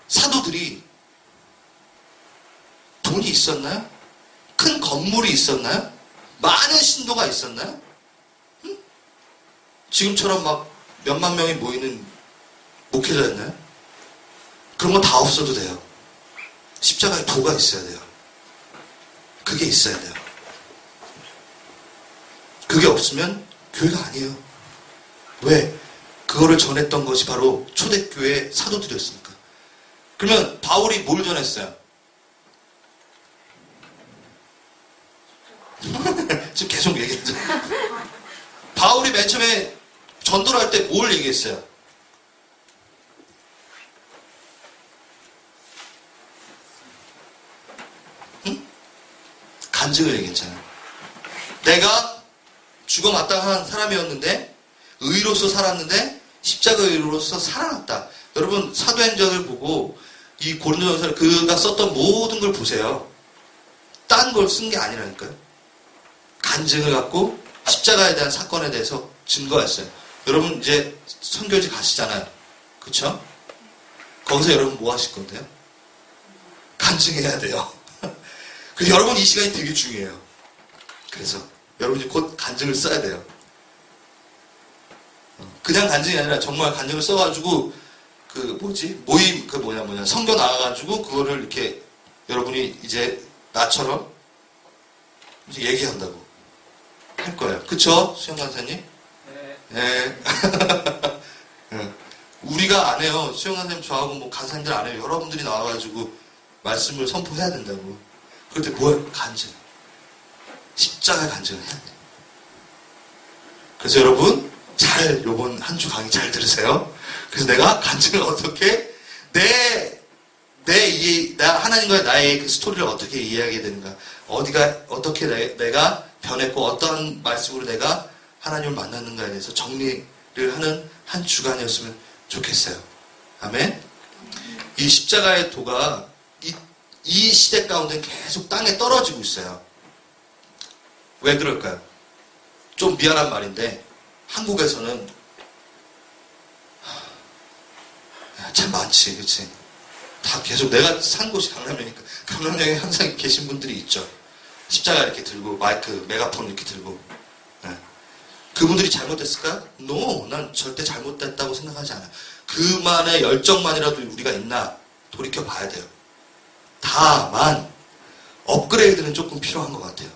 사도들이 돈이 있었나요? 큰 건물이 있었나요? 많은 신도가 있었나요? 지금처럼 막 몇만 명이 모이는 목회자였나요? 그런 거 다 없어도 돼요. 십자가에 도가 있어야 돼요. 그게 있어야 돼요. 그게 없으면 교회가 아니에요. 왜? 그거를 전했던 것이 바로 초대교회 사도들이었으니까. 그러면 바울이 뭘 전했어요? 지금 계속 얘기했죠. 바울이 맨 처음에 전도를 할 때 뭘 얘기했어요? 간증을 얘기했잖아요. 내가 죽어 마땅한 사람이었는데 의로서 살았는데 십자가 의로서 살아났다. 여러분, 사도행전을 보고 이 고린도전서를 그가 썼던 모든 걸 보세요. 딴 걸 쓴 게 아니라니까요. 간증을 갖고 십자가에 대한 사건에 대해서 증거했어요. 여러분 이제 선교지 가시잖아요. 그쵸? 거기서 여러분 뭐 하실 건데요? 간증해야 돼요. 그래서 여러분 이 시간이 되게 중요해요. 그래서 여러분이 곧 간증을 써야 돼요. 그냥 간증이 아니라 정말 간증을 써가지고 모임 성교 나가가지고 그거를 이렇게 여러분이 이제 나처럼 이제 얘기한다고 할 거예요. 그쵸? 수영 간사님? 네. 우리가 안 해요. 수영 간사님 저하고 뭐 간사님들 안 해요. 여러분들이 나와가지고 말씀을 선포해야 된다고. 그럴 때 뭐야? 간증. 십자가의 간증을 해야 돼. 그래서 여러분, 요번 한 주 강의 잘 들으세요. 그래서 내가 간증을 어떻게, 나 하나님과 나의 그 스토리를 어떻게 이해하게 되는가. 어떻게 내가 변했고, 어떤 말씀으로 내가 하나님을 만났는가에 대해서 정리를 하는 한 주간이었으면 좋겠어요. 아멘? 이 십자가의 도가 이 시대 가운데 계속 땅에 떨어지고 있어요. 왜 그럴까요? 좀 미안한 말인데 한국에서는 참 많지, 그치? 다 계속 내가 산 곳이 강남이니까 강남역에 항상 계신 분들이 있죠. 십자가 이렇게 들고 마이크, 메가폰 이렇게 들고. 네. 그분들이 잘못됐을까요? No, 난 절대 잘못됐다고 생각하지 않아요. 그만의 열정만이라도 우리가 있나 돌이켜 봐야 돼요. 다만 업그레이드는 조금 필요한 것 같아요.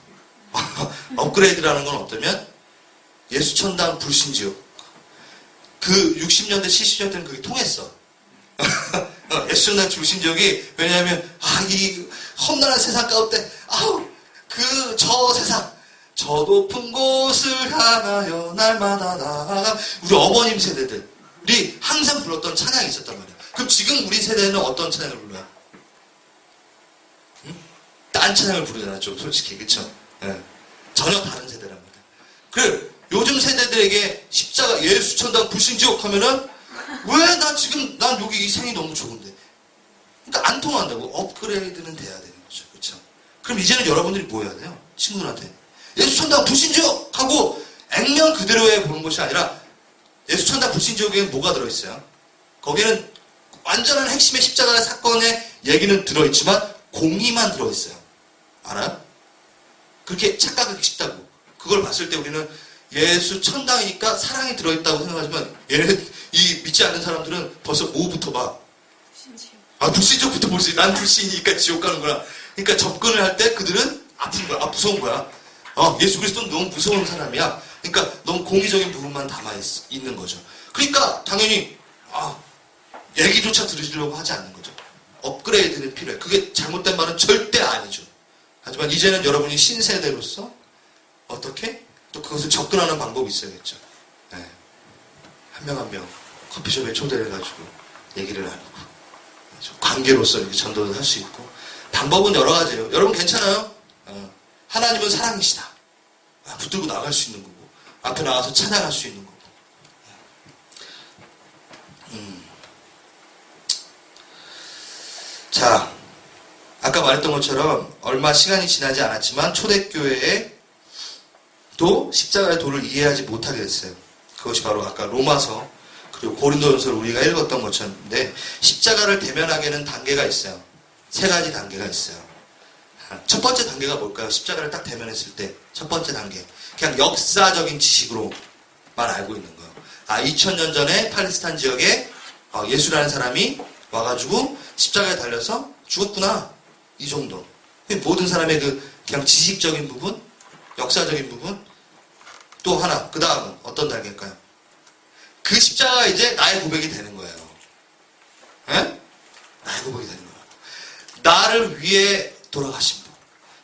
업그레이드라는 건 어떠면 예수천당 불신지옥. 그 60년대 70년대는 그게 통했어. 예수천당 불신지옥이 왜냐하면 이 험난한 세상 가운데 저 세상 저 높은 곳을 향하여 날마다 나아가 우리 어머님 세대들이 항상 불렀던 찬양이 있었단 말이야. 그럼 지금 우리 세대는 어떤 찬양을 불러요? 딴 찬양을 부르잖아, 좀 솔직히, 그쵸? 예. 전혀 다른 세대랍니다. 그래, 요즘 세대들에게 십자가, 예수천당 불신지옥 하면은, 왜 난 여기 이 생이 너무 좋은데. 그러니까 안 통한다고. 업그레이드는 돼야 되는 거죠. 그쵸? 그럼 이제는 여러분들이 뭐 해야 돼요? 친구들한테. 예수천당 불신지옥! 하고 액면 그대로에 보는 것이 아니라, 예수천당 불신지옥에는 뭐가 들어있어요? 거기에는 완전한 핵심의 십자가 사건의 얘기는 들어있지만, 공의만 들어있어요. 알아요? 그렇게 착각하기 쉽다고. 그걸 봤을 때 우리는 예수 천당이니까 사랑이 들어있다고 생각하지만 이 믿지 않는 사람들은 벌써 뭐부터 봐? 불신지옥부터 볼 수 있어. 난 불신이니까 지옥 가는구나. 그러니까 접근을 할 때 그들은 아픈 거야. 무서운 거야. 예수 그리스도는 너무 무서운 사람이야. 그러니까 너무 공의적인 부분만 있는 거죠. 그러니까 당연히 얘기조차 들으시려고 하지 않는 거죠. 업그레이드는 필요해. 그게 잘못된 말은 절대 아니죠. 하지만 이제는 여러분이 신세대로서 어떻게 또 그것을 접근하는 방법이 있어야겠죠. 네. 한 명 한 명 커피숍에 초대해가지고 얘기를 나누고 관계로서 이렇게 전도를 할 수 있고 방법은 여러 가지예요. 여러분 괜찮아요? 하나님은 사랑이시다. 붙들고 나갈 수 있는 거고 앞에 나가서 찬양할 수 있는 거고. 자, 아까 말했던 것처럼 얼마 시간이 지나지 않았지만 초대교회에 또 십자가의 도를 이해하지 못하게 됐어요. 그것이 바로 아까 로마서 그리고 고린도전서를 우리가 읽었던 것처럼인데 십자가를 대면하게는 단계가 있어요. 3가지 단계가 있어요. 첫 번째 단계가 뭘까요? 십자가를 딱 대면했을 때 첫 번째 단계. 그냥 역사적인 지식으로만 알고 있는 거예요. 2000년 전에 팔레스타인 지역에 예수라는 사람이 와가지고 십자가에 달려서 죽었구나. 이 정도. 모든 사람의 그냥 지식적인 부분, 역사적인 부분. 또 하나, 그 다음은 어떤 단계일까요? 그 십자가가 이제 나의 고백이 되는 거예요. 에? 나의 고백이 되는 거예요. 나를 위해 돌아가신 분.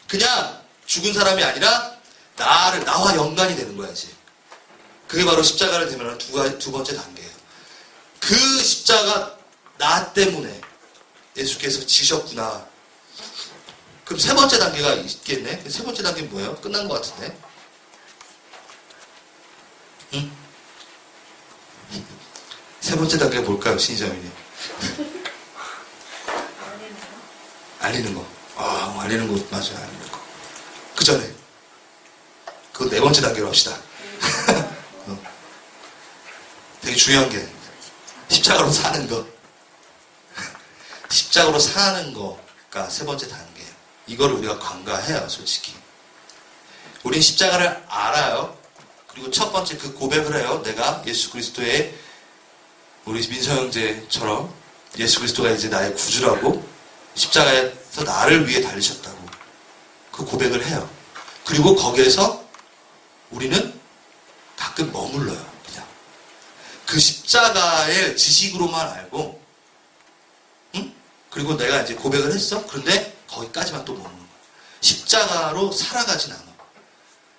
그냥 죽은 사람이 아니라 나와 연관이 되는 거야, 이제. 그게 바로 십자가를 대면하는 두 번째 단계예요. 그 십자가 나 때문에 예수께서 지셨구나. 그럼 3번째 단계가 있겠네? 3번째 단계는 뭐예요? 끝난 것 같은데? 응? 3번째 단계가 뭘까요, 신이자매님? 알리는 거. 알리는 거, 맞아요, 알리는 거. 그 전에. 그거 4번째 단계로 합시다. 되게 중요한 게, 십자가로 사는 거. 십자가로 사는 거가 3번째 단계예요. 이거를 우리가 관가해요, 솔직히. 우린 십자가를 알아요. 그리고 첫 번째 그 고백을 해요. 내가 예수 그리스도의 우리 민서 형제처럼 예수 그리스도가 이제 나의 구주라고 십자가에서 나를 위해 달리셨다고 그 고백을 해요. 그리고 거기에서 우리는 가끔 머물러요. 그냥 그 십자가의 지식으로만 알고, 응? 그리고 내가 이제 고백을 했어. 그런데 거기까지만 또 머무는 거야. 십자가로 살아가진 않아.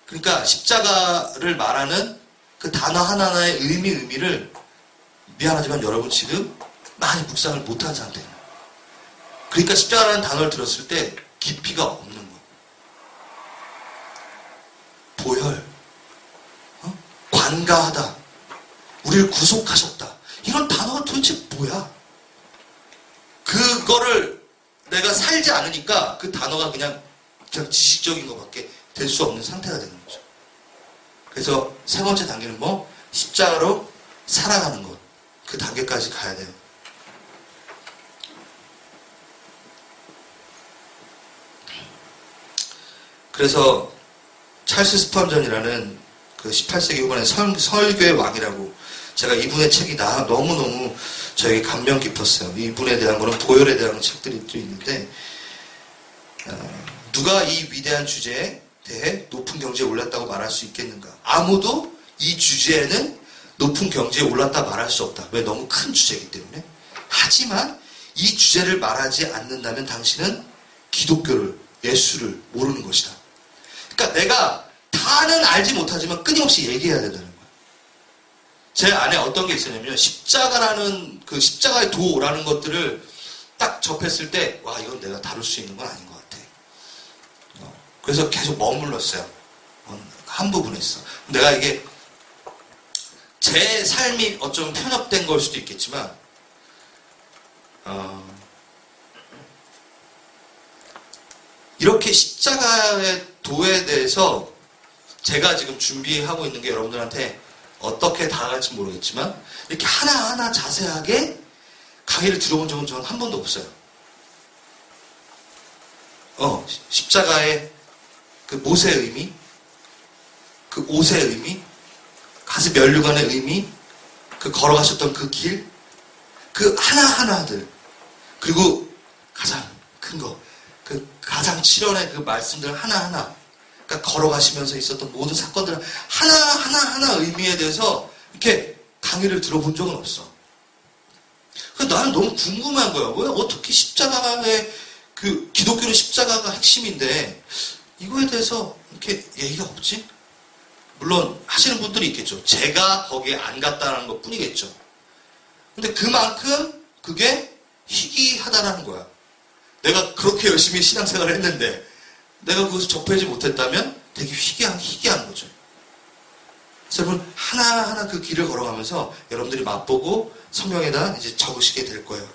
그러니까 십자가를 말하는 그 단어 하나하나의 의미를 미안하지만 여러분 지금 많이 묵상을 못한 상태예요. 그러니까 십자가라는 단어를 들었을 때 깊이가 없는 거예요. 보혈, 관가하다, 우리를 구속하셨다. 이런 단어가 도대체 뭐야? 그거를 내가 살지 않으니까 그 단어가 그냥 지식적인 것밖에 될 수 없는 상태가 되는 거죠. 그래서 세 번째 단계는 뭐? 십자가로 살아가는 것. 그 단계까지 가야 돼요. 그래서 찰스 스펀전이라는 그 18세기 후반의 설교의 왕이라고, 제가 이분의 책이 너무너무 저에게 감명 깊었어요. 이분에 대한 거는 보혈에 대한 책들이 또 있는데, 누가 이 위대한 주제에 대해 높은 경지에 올랐다고 말할 수 있겠는가? 아무도 이 주제에는 높은 경지에 올랐다 말할 수 없다. 왜? 너무 큰 주제이기 때문에. 하지만 이 주제를 말하지 않는다면 당신은 기독교를, 예수를 모르는 것이다. 그러니까 내가 다는 알지 못하지만 끊임없이 얘기해야 된다는 거예요. 제 안에 어떤 게 있었냐면 십자가라는 그 십자가의 도라는 것들을 딱 접했을 때 와, 이건 내가 다룰 수 있는 건 아닌 것 같아. 그래서 계속 머물렀어요. 한 부분에 있어. 내가 이게 제 삶이 어쩌면 편협된 걸 수도 있겠지만 이렇게 십자가의 도에 대해서 제가 지금 준비하고 있는 게 여러분들한테 어떻게 다가갈지 모르겠지만 이렇게 하나하나 자세하게 강의를 들어본 적은 저는 한 번도 없어요. 십자가의 그 못의 의미, 그 옷의 의미, 가슴 면류관의 의미, 그 걸어가셨던 그 길, 그 하나하나들, 그리고 가장 큰 거, 그 가장 실현의 그 말씀들 하나하나, 그러니까 걸어가시면서 있었던 모든 사건들 하나하나 의미에 대해서 이렇게 강의를 들어본 적은 없어. 그래서 나는 너무 궁금한 거야. 왜 어떻게 십자가의 그 기독교는 십자가가 핵심인데 이거에 대해서 이렇게 얘기가 없지? 물론 하시는 분들이 있겠죠. 제가 거기에 안 갔다는 것 뿐이겠죠. 근데 그만큼 그게 희귀하다라는 거야. 내가 그렇게 열심히 신앙생활을 했는데 내가 그것을 접하지 못했다면 되게 희귀한 거죠. 그래서 여러분 하나하나 그 길을 걸어가면서 여러분들이 맛보고 성경에다 이제 적으시게 될 거예요.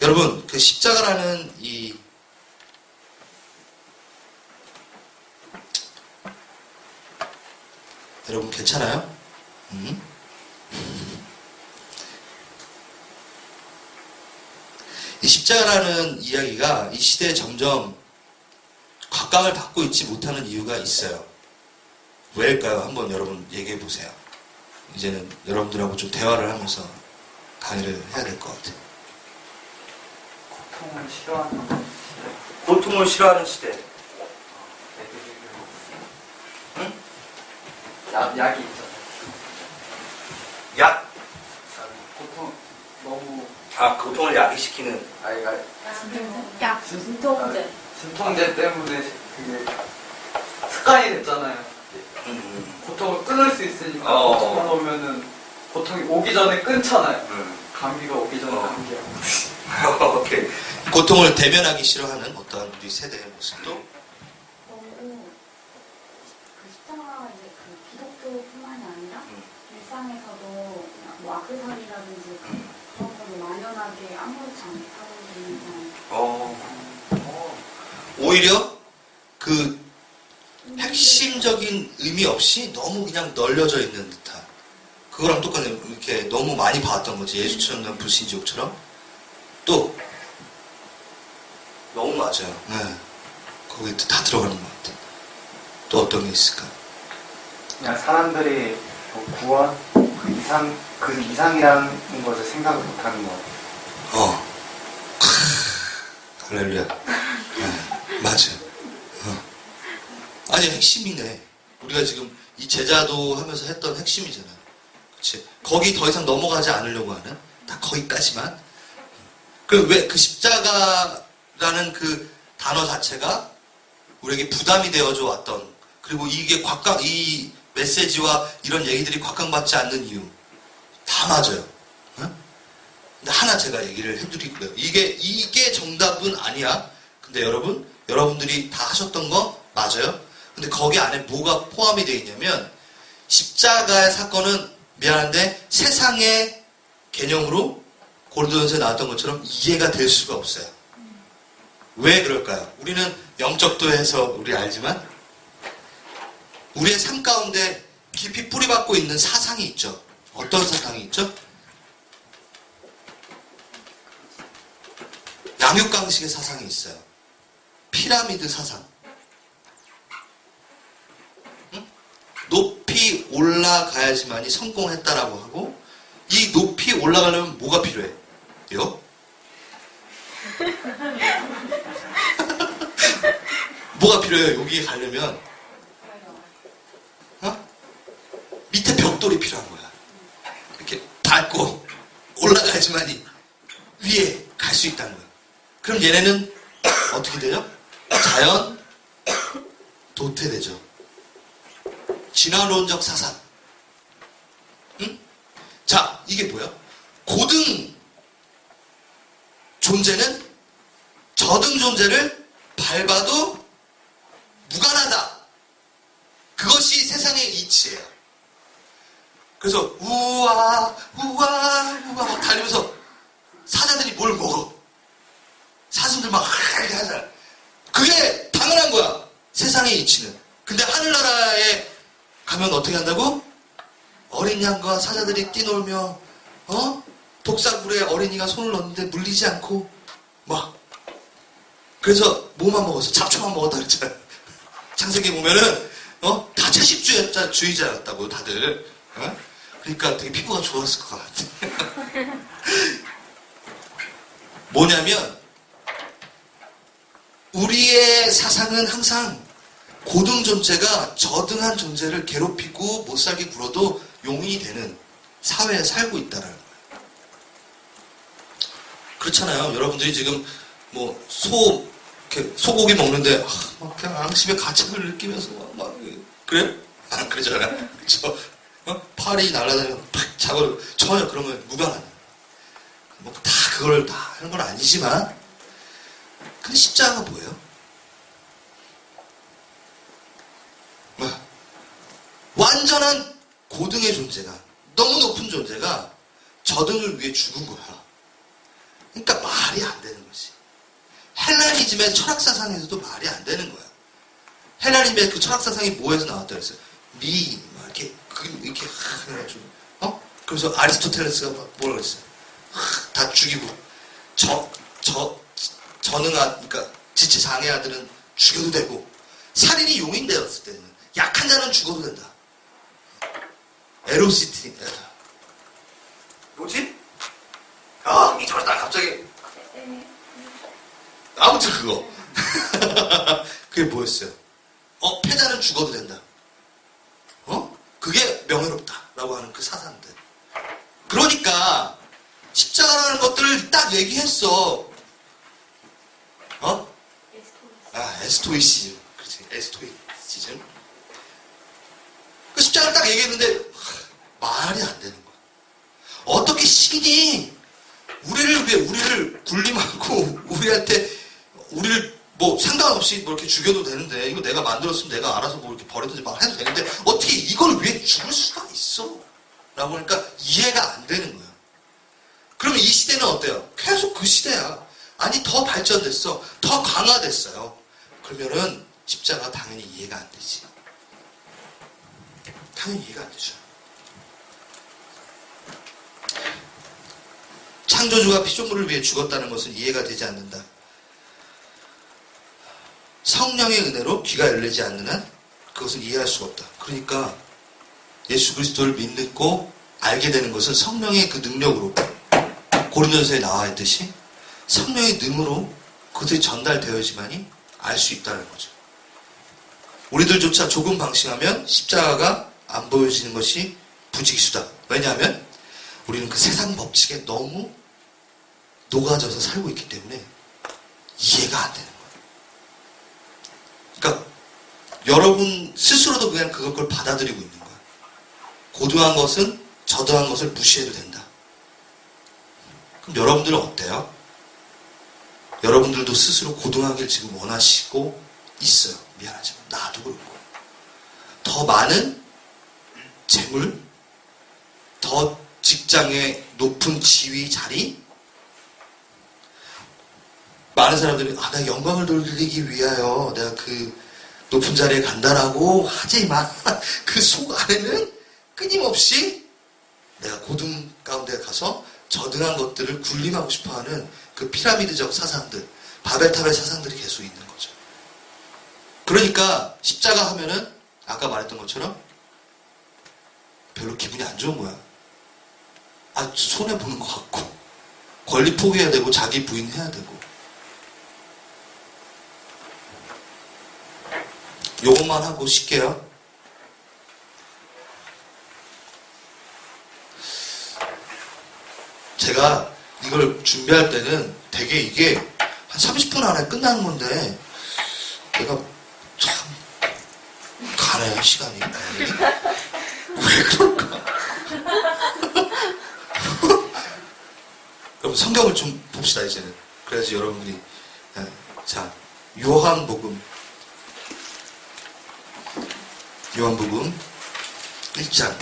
여러분 그 십자가라는 이 여러분 괜찮아요? 이 십자가라는 이야기가 이 시대에 점점 각광을 받고 있지 못하는 이유가 있어요. 왜일까요? 한번 여러분 얘기해 보세요. 이제는 여러분들하고 좀 대화를 하면서 강의를 해야 될 것 같아요. 고통을 싫어하는 시대. 응? 약이 있잖아요. 약? 고통 너무 고통을 야기시키는. 약, 진통제. 진통제 때문에 그게 습관이 됐잖아요. 고통을 끊을 수 있으니까 고통을 오면은 고통이 오기 전에 끊잖아요. 감기가 오기 전에 감기야. 오케이. 고통을 대면하기 싫어하는 어떤 우리 세대의 모습도. 너무 그 십자가가 이제 그 기독교뿐만이 아니라 일상에서도 뭐 악세사리라든지 그런 걸로 만연하게 아무렇지 않게 사고 있는 사람. 오히려 그 핵심적인 의미 없이 너무 그냥 널려져 있는 듯한 그거랑 똑같네. 이렇게 너무 많이 봤던 거지. 예수처럼 불신지옥처럼. 또 너무 맞아요. 네. 거기 다 들어가는 것 같아. 또 어떤 게 있을까? 그냥 사람들이 구원 그 이상이라는 것을 생각을 못하는 것 같아요. 할렐루야. 네, 맞아. 아니 핵심이네. 우리가 지금 이 제자도 하면서 했던 핵심이잖아. 그치? 거기 더 이상 넘어가지 않으려고 하는 다 거기까지만 왜 그 십자가라는 그 단어 자체가 우리에게 부담이 되어져 왔던, 그리고 이게 이 메시지와 이런 얘기들이 곽강받지 않는 이유 다 맞아요. 응? 근데 하나 제가 얘기를 해드리고요. 이게 정답은 아니야. 근데 여러분들이 다 하셨던 거 맞아요. 근데 거기 안에 뭐가 포함이 되어 있냐면, 십자가의 사건은 미안한데 세상의 개념으로 고린도전서에 나왔던 것처럼 이해가 될 수가 없어요. 왜 그럴까요? 우리는 영적도에서 우리 알지만 우리의 삶 가운데 깊이 뿌리박고 있는 사상이 있죠. 어떤 사상이 있죠? 양육강식의 사상이 있어요. 피라미드 사상. 응? 높이 올라가야지만이 성공했다라고 하고, 이 높이 올라가려면 뭐가 필요해요? 뭐가 필요해요? 여기에 가려면 밑에 벽돌이 필요한 거야. 이렇게 밟고 올라가야지만이 위에 갈 수 있다는 거야. 그럼 얘네는 어떻게 되죠? 자연 도태되죠. 진화론적 사상. 응? 자, 이게 뭐야? 고등 존재는 저등 존재를 밟아도 무관하다. 그것이 세상의 이치예요. 그래서 우와 막 달리면서 사자들이 뭘 먹어. 사슴들 막 하잖아. 그게 당연한 거야. 세상의 이치는. 근데 하늘나라에 가면 어떻게 한다고? 어린 양과 사자들이 뛰놀며 독사굴에 어린이가 손을 넣는데 물리지 않고 막. 그래서 뭐만 먹었어? 잡초만 먹었다 그랬잖아. 창세기 보면은 다 채식주의자였다고 다들. 그러니까 되게 피부가 좋았을 것 같아. 뭐냐면 우리의 사상은 항상 고등 존재가 저등한 존재를 괴롭히고 못살게 굴어도 용인이 되는 사회에 살고 있다는 거예요. 그렇잖아요. 여러분들이 지금 뭐 소고기 먹는데 막 그냥 앙심의 가책을 느끼면서 막 그래요? 안 그러잖아요. 그렇죠? 팔이 날아다니면 팍 잡아요. 전혀 그러면 무관한. 뭐 다 그걸 다 하는 건 아니지만, 근데 십자가가 뭐예요? 완전한 고등의 존재가, 너무 높은 존재가 저등을 위해 죽은 거야. 그러니까 말이 안 되는 거지. 헬라니즘의 철학사상에서도 말이 안 되는 거야. 헬라니즘의 그 철학사상이 뭐에서 나왔다 그랬어요? 막 이렇게 해가지고, 그래서 아리스토텔레스가 뭐라 그랬어요? 다 죽이고, 저능한, 그러니까 지체 장애아들은 죽여도 되고, 살인이 용인되었을 때는 약한 자는 죽어도 된다. 에로시티. 뭐지? 이쪽으로 딱 갑자기. 아무튼 그거. 그게 뭐였어요? 패자는 죽어도 된다. 그게 명예롭다라고 하는 그 사상들. 그러니까 십자가라는 것들을 딱 얘기했어. 에스토이시즘. 그렇지. 에스토이시즘. 그 십자가를 딱 얘기했는데 말이 안 되는 거야. 어떻게 신이 우리를 군림하고 우리를 뭐 상관없이 뭐 이렇게 죽여도 되는데, 이거 내가 만들었으면 내가 알아서 뭐 이렇게 버리든지 막 해도 되는데 어떻게 이걸 왜 죽을 수가 있어? 라고 하니까 이해가 안 되는 거야. 그러면 이 시대는 어때요? 계속 그 시대야. 아니 더 발전됐어. 더 강화됐어요. 그러면은 십자가 당연히 이해가 안 되지. 당연히 이해가 안 되죠. 창조주가 피조물을 위해 죽었다는 것은 이해가 되지 않는다. 성령의 은혜로 귀가 열리지 않는 한 그것은 이해할 수가 없다. 그러니까 예수 그리스도를 믿고 알게 되는 것은 성령의 그 능력으로, 고린도전서에 나와 있듯이 성령의 능으로 그것이 전달되어야지만이 알 수 있다는 거죠. 우리들조차 조금 방심하면 십자가가 안 보여지는 것이 부지기수다. 왜냐하면 우리는 그 세상 법칙에 너무 녹아져서 살고 있기 때문에 이해가 안 되는 거예요. 그러니까 여러분 스스로도 그냥 그걸 받아들이고 있는 거예요. 고등한 것은 저등한 것을 무시해도 된다. 그럼 여러분들은 어때요? 여러분들도 스스로 고등하길 지금 원하시고 있어요. 미안하지만 나도 그렇고. 더 많은 재물, 더 직장의 높은 지위, 자리. 많은 사람들이 나 영광을 돌리기 위하여 내가 그 높은 자리에 간다라고 하지만 그 속 안에는 끊임없이 내가 고등 가운데 가서 저등한 것들을 군림하고 싶어하는 그 피라미드적 사상들, 바벨탑의 사상들이 계속 있는 거죠. 그러니까 십자가 하면은 아까 말했던 것처럼 별로 기분이 안 좋은 거야. 손해보는 것 같고 권리 포기해야 되고 자기 부인 해야 되고. 요것만 하고 쉴게요. 제가 이걸 준비할 때는 되게 이게 한 30분 안에 끝나는 건데 내가 참 가네요 시간이. 왜 그럴까? 여러분 성경을 좀 봅시다 이제는. 그래야지 여러분들이. 자, 요한복음 1장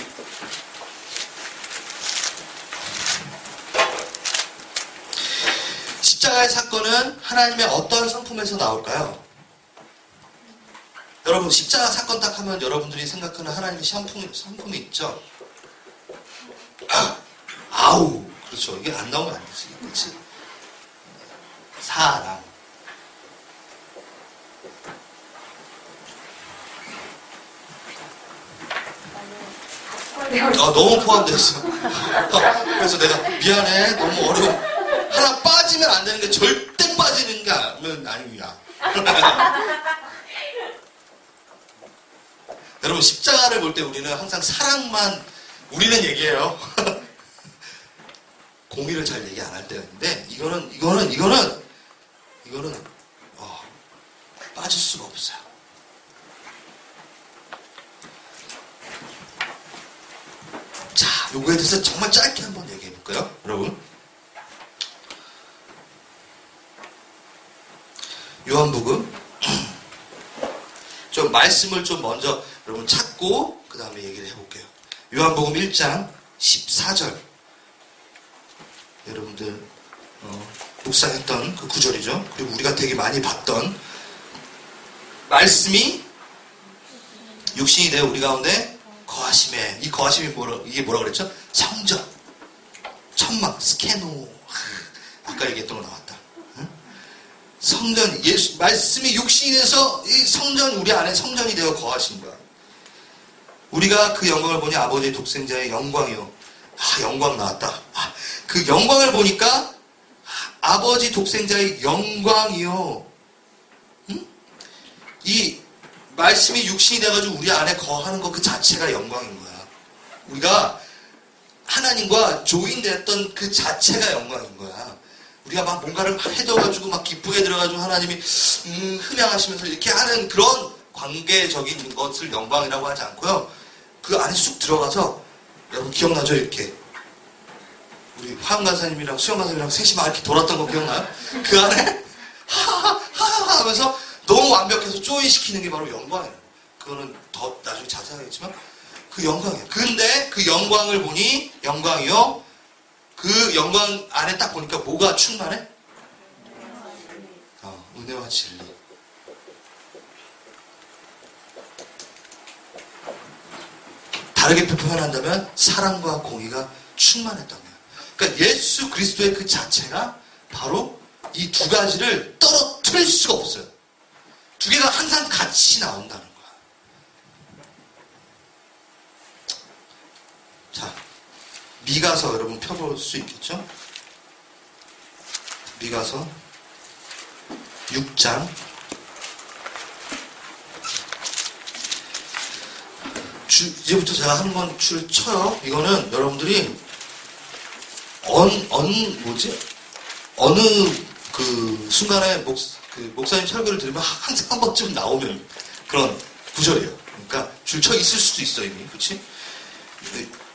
십자가의 사건은 하나님의 어떤 성품에서 나올까요? 여러분 십자가 사건 딱 하면 여러분들이 생각하는 하나님의 성품이 있죠? 아우 그렇죠. 이게 안 나오면 안 되지. 그렇지? 사랑. 너무 포함되어 있어. 그래서 내가 미안해. 너무 어려워. 하나 빠지면 안 되는 게 절대 빠지는 게 아닙니다. 여러분 십자가를 볼 때 우리는 항상 사랑만 우리는 얘기해요. 공의를 잘 얘기 안 할 때가 있는데 이거는 빠질 수가 없어요. 자, 요거에 대해서 정말 짧게 한번 얘기해 볼까요, 여러분? 요한복음 좀 말씀을 좀 먼저 여러분 찾고 그 다음에 얘기를 해볼게요. 요한복음 1장 14절 여러분들 묵상했던 그 구절이죠. 그리고 우리가 되게 많이 봤던 말씀이 육신이 되어 우리 가운데 거하심에 이 거하심이 이게 뭐라 그랬죠? 성전, 천막, 스케노. 아까 얘기했던 거 나왔다. 성전, 예수 말씀이 육신이 돼서 이 성전 우리 안에 성전이 되어 거하신 거야. 우리가 그 영광을 보니 아버지의 독생자의 영광이요. 영광 나왔다. 그 영광을 보니까 아버지 독생자의 영광이요. 이 말씀이 육신이 돼가지고 우리 안에 거하는 것 그 자체가 영광인 거야. 우리가 하나님과 조인됐던 그 자체가 영광인 거야. 우리가 막 뭔가를 막 해줘가지고 막 기쁘게 들어가지고 하나님이 흠양하시면서 이렇게 하는 그런 관계적인 것을 영광이라고 하지 않고요. 그 안에 쑥 들어가서 여러분 기억나죠? 이렇게 우리 화영 간사님이랑 수영 간사님이랑 셋이 막 이렇게 돌았던 거 기억나요? 그 안에 하하하 하면서 너무 완벽해서 조인시키는 게 바로 영광이에요. 그거는 더 나중에 자세하겠지만 그 영광이에요. 근데 그 영광을 보니 영광이요. 그 영광 안에 딱 보니까 뭐가 충만해? 은혜와 진리. 다르게 표현한다면 사랑과 공의가 충만했던 거예요. 그러니까 예수 그리스도의 그 자체가 바로 이 두 가지를 떨어뜨릴 수가 없어요. 두 개가 항상 같이 나온다는 거야. 자, 미가서 여러분 펴볼 수 있겠죠? 미가서 6장 이제부터 제가 하는 건 줄 쳐요. 이거는 여러분들이 어느 그 순간에 목사님 설교를 들으면 항상 한 번쯤 나오는 그런 구절이에요. 그러니까 줄쳐 있을 수도 있어 이미, 그렇지?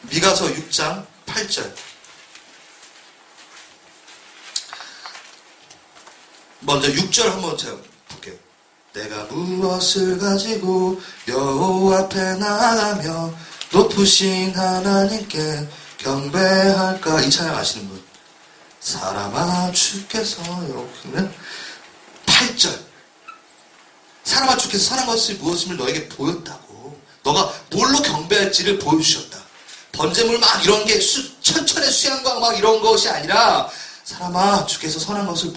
미가서 6장 8절. 먼저 6절 한번 제가 볼게요. 내가 무엇을 가지고 여호와 앞에 나가며 높으신 하나님께 경배할까? 이 찬양 아시는 분? 사람아 주께서요. 그러면 8절. 사람아 주께서 선한 것을 무엇임을 너에게 보였다고. 너가 뭘로 경배할지를 보여주셨다. 번제물 막 이런 게 천천의 수양과 막 이런 것이 아니라 사람아 주께서 선한 것이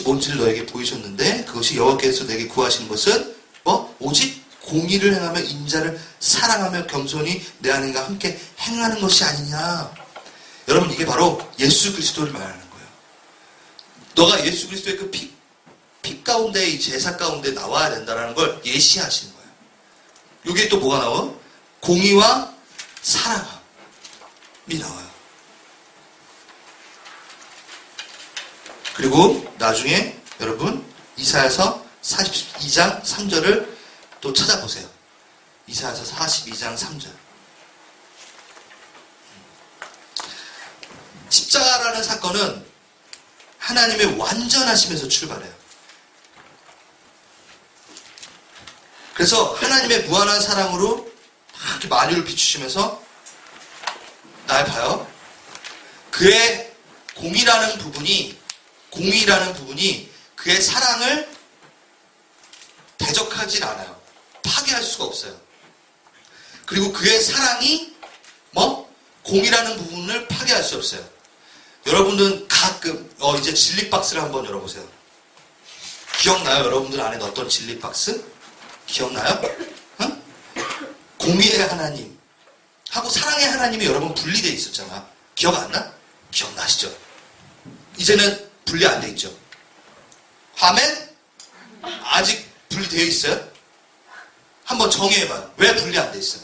뭔지를 너에게 보이셨는데 그것이 여호와께서 내게 구하시는 것은 오직 공의를 행하며 인자를 사랑하며 겸손히 내 하나님과 함께 행하는 것이 아니냐. 여러분 이게 바로 예수 그리스도를 말하는 거예요. 너가 예수 그리스도의 그 피 가운데 이 제사 가운데 나와야 된다는 걸 예시하시는 거예요. 여기에 또 뭐가 나와요? 공의와 사랑이 나와요. 그리고 나중에 여러분 이사야서 42장 3절을 또 찾아보세요. 이사야서 42장 3절. 십자가라는 사건은 하나님의 완전하심에서 출발해요. 그래서 하나님의 무한한 사랑으로 이렇게 만유를 비추시면서 날 봐요. 그의 공의라는 부분이 그의 사랑을 대적하진 않아요. 파괴할 수가 없어요. 그리고 그의 사랑이 공의라는 부분을 파괴할 수 없어요. 여러분들은 가끔 이제 진리박스를 한번 열어보세요. 기억나요? 여러분들 안에 넣었던 진리박스? 기억나요? 응? 공의의 하나님 하고 사랑의 하나님이 여러분 분리되어 있었잖아. 기억 안 나? 기억나시죠? 이제는 분리 안 돼 있죠. 아멘? 아직 분리되어 있어요? 한번 정의해봐요. 왜 분리 안 돼 있어요?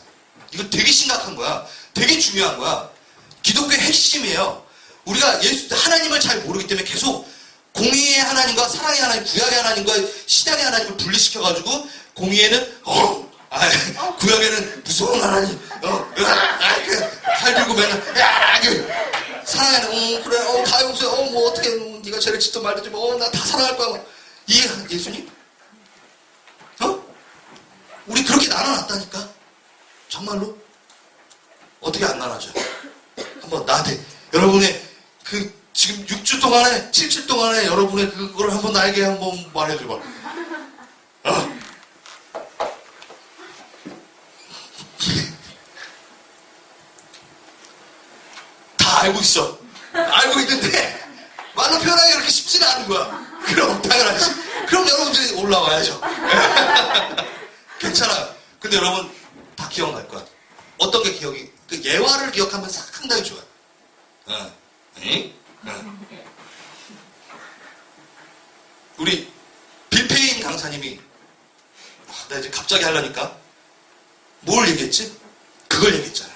이거 되게 심각한 거야. 되게 중요한 거야. 기독교의 핵심이에요. 우리가 하나님을 잘 모르기 때문에 계속 공의의 하나님과 사랑의 하나님, 구약의 하나님과 신약의 하나님을 분리시켜가지고 공의에는 구약에는 무서운 하나님, 칼 들고 맨날 사랑에는 그래, 다 용서해, 뭐 어떻게 네가 죄를 짓든 말든지 나 다 사랑할 거야. 이게 예수님? 우리 그렇게 나눠놨다니까. 정말로? 어떻게 안 나눠져요? 한번 나한테 여러분의 지금 6주 동안에 7주 동안에 여러분의 그거를 한번 나에게 한번 말해줘봐. 다 알고 있어. 알고 있는데 말로 표현하기 그렇게 쉽지는 않은 거야. 그럼 당연하지. 그럼 여러분들이 올라와야죠. 괜찮아요. 근데 여러분 다 기억날 거야. 어떤 게 기억이? 그 예화를 기억하면 상당히 좋아요. 우리 빌페인 강사님이 나 이제 갑자기 하려니까 뭘 얘기했지? 그걸 얘기했잖아요.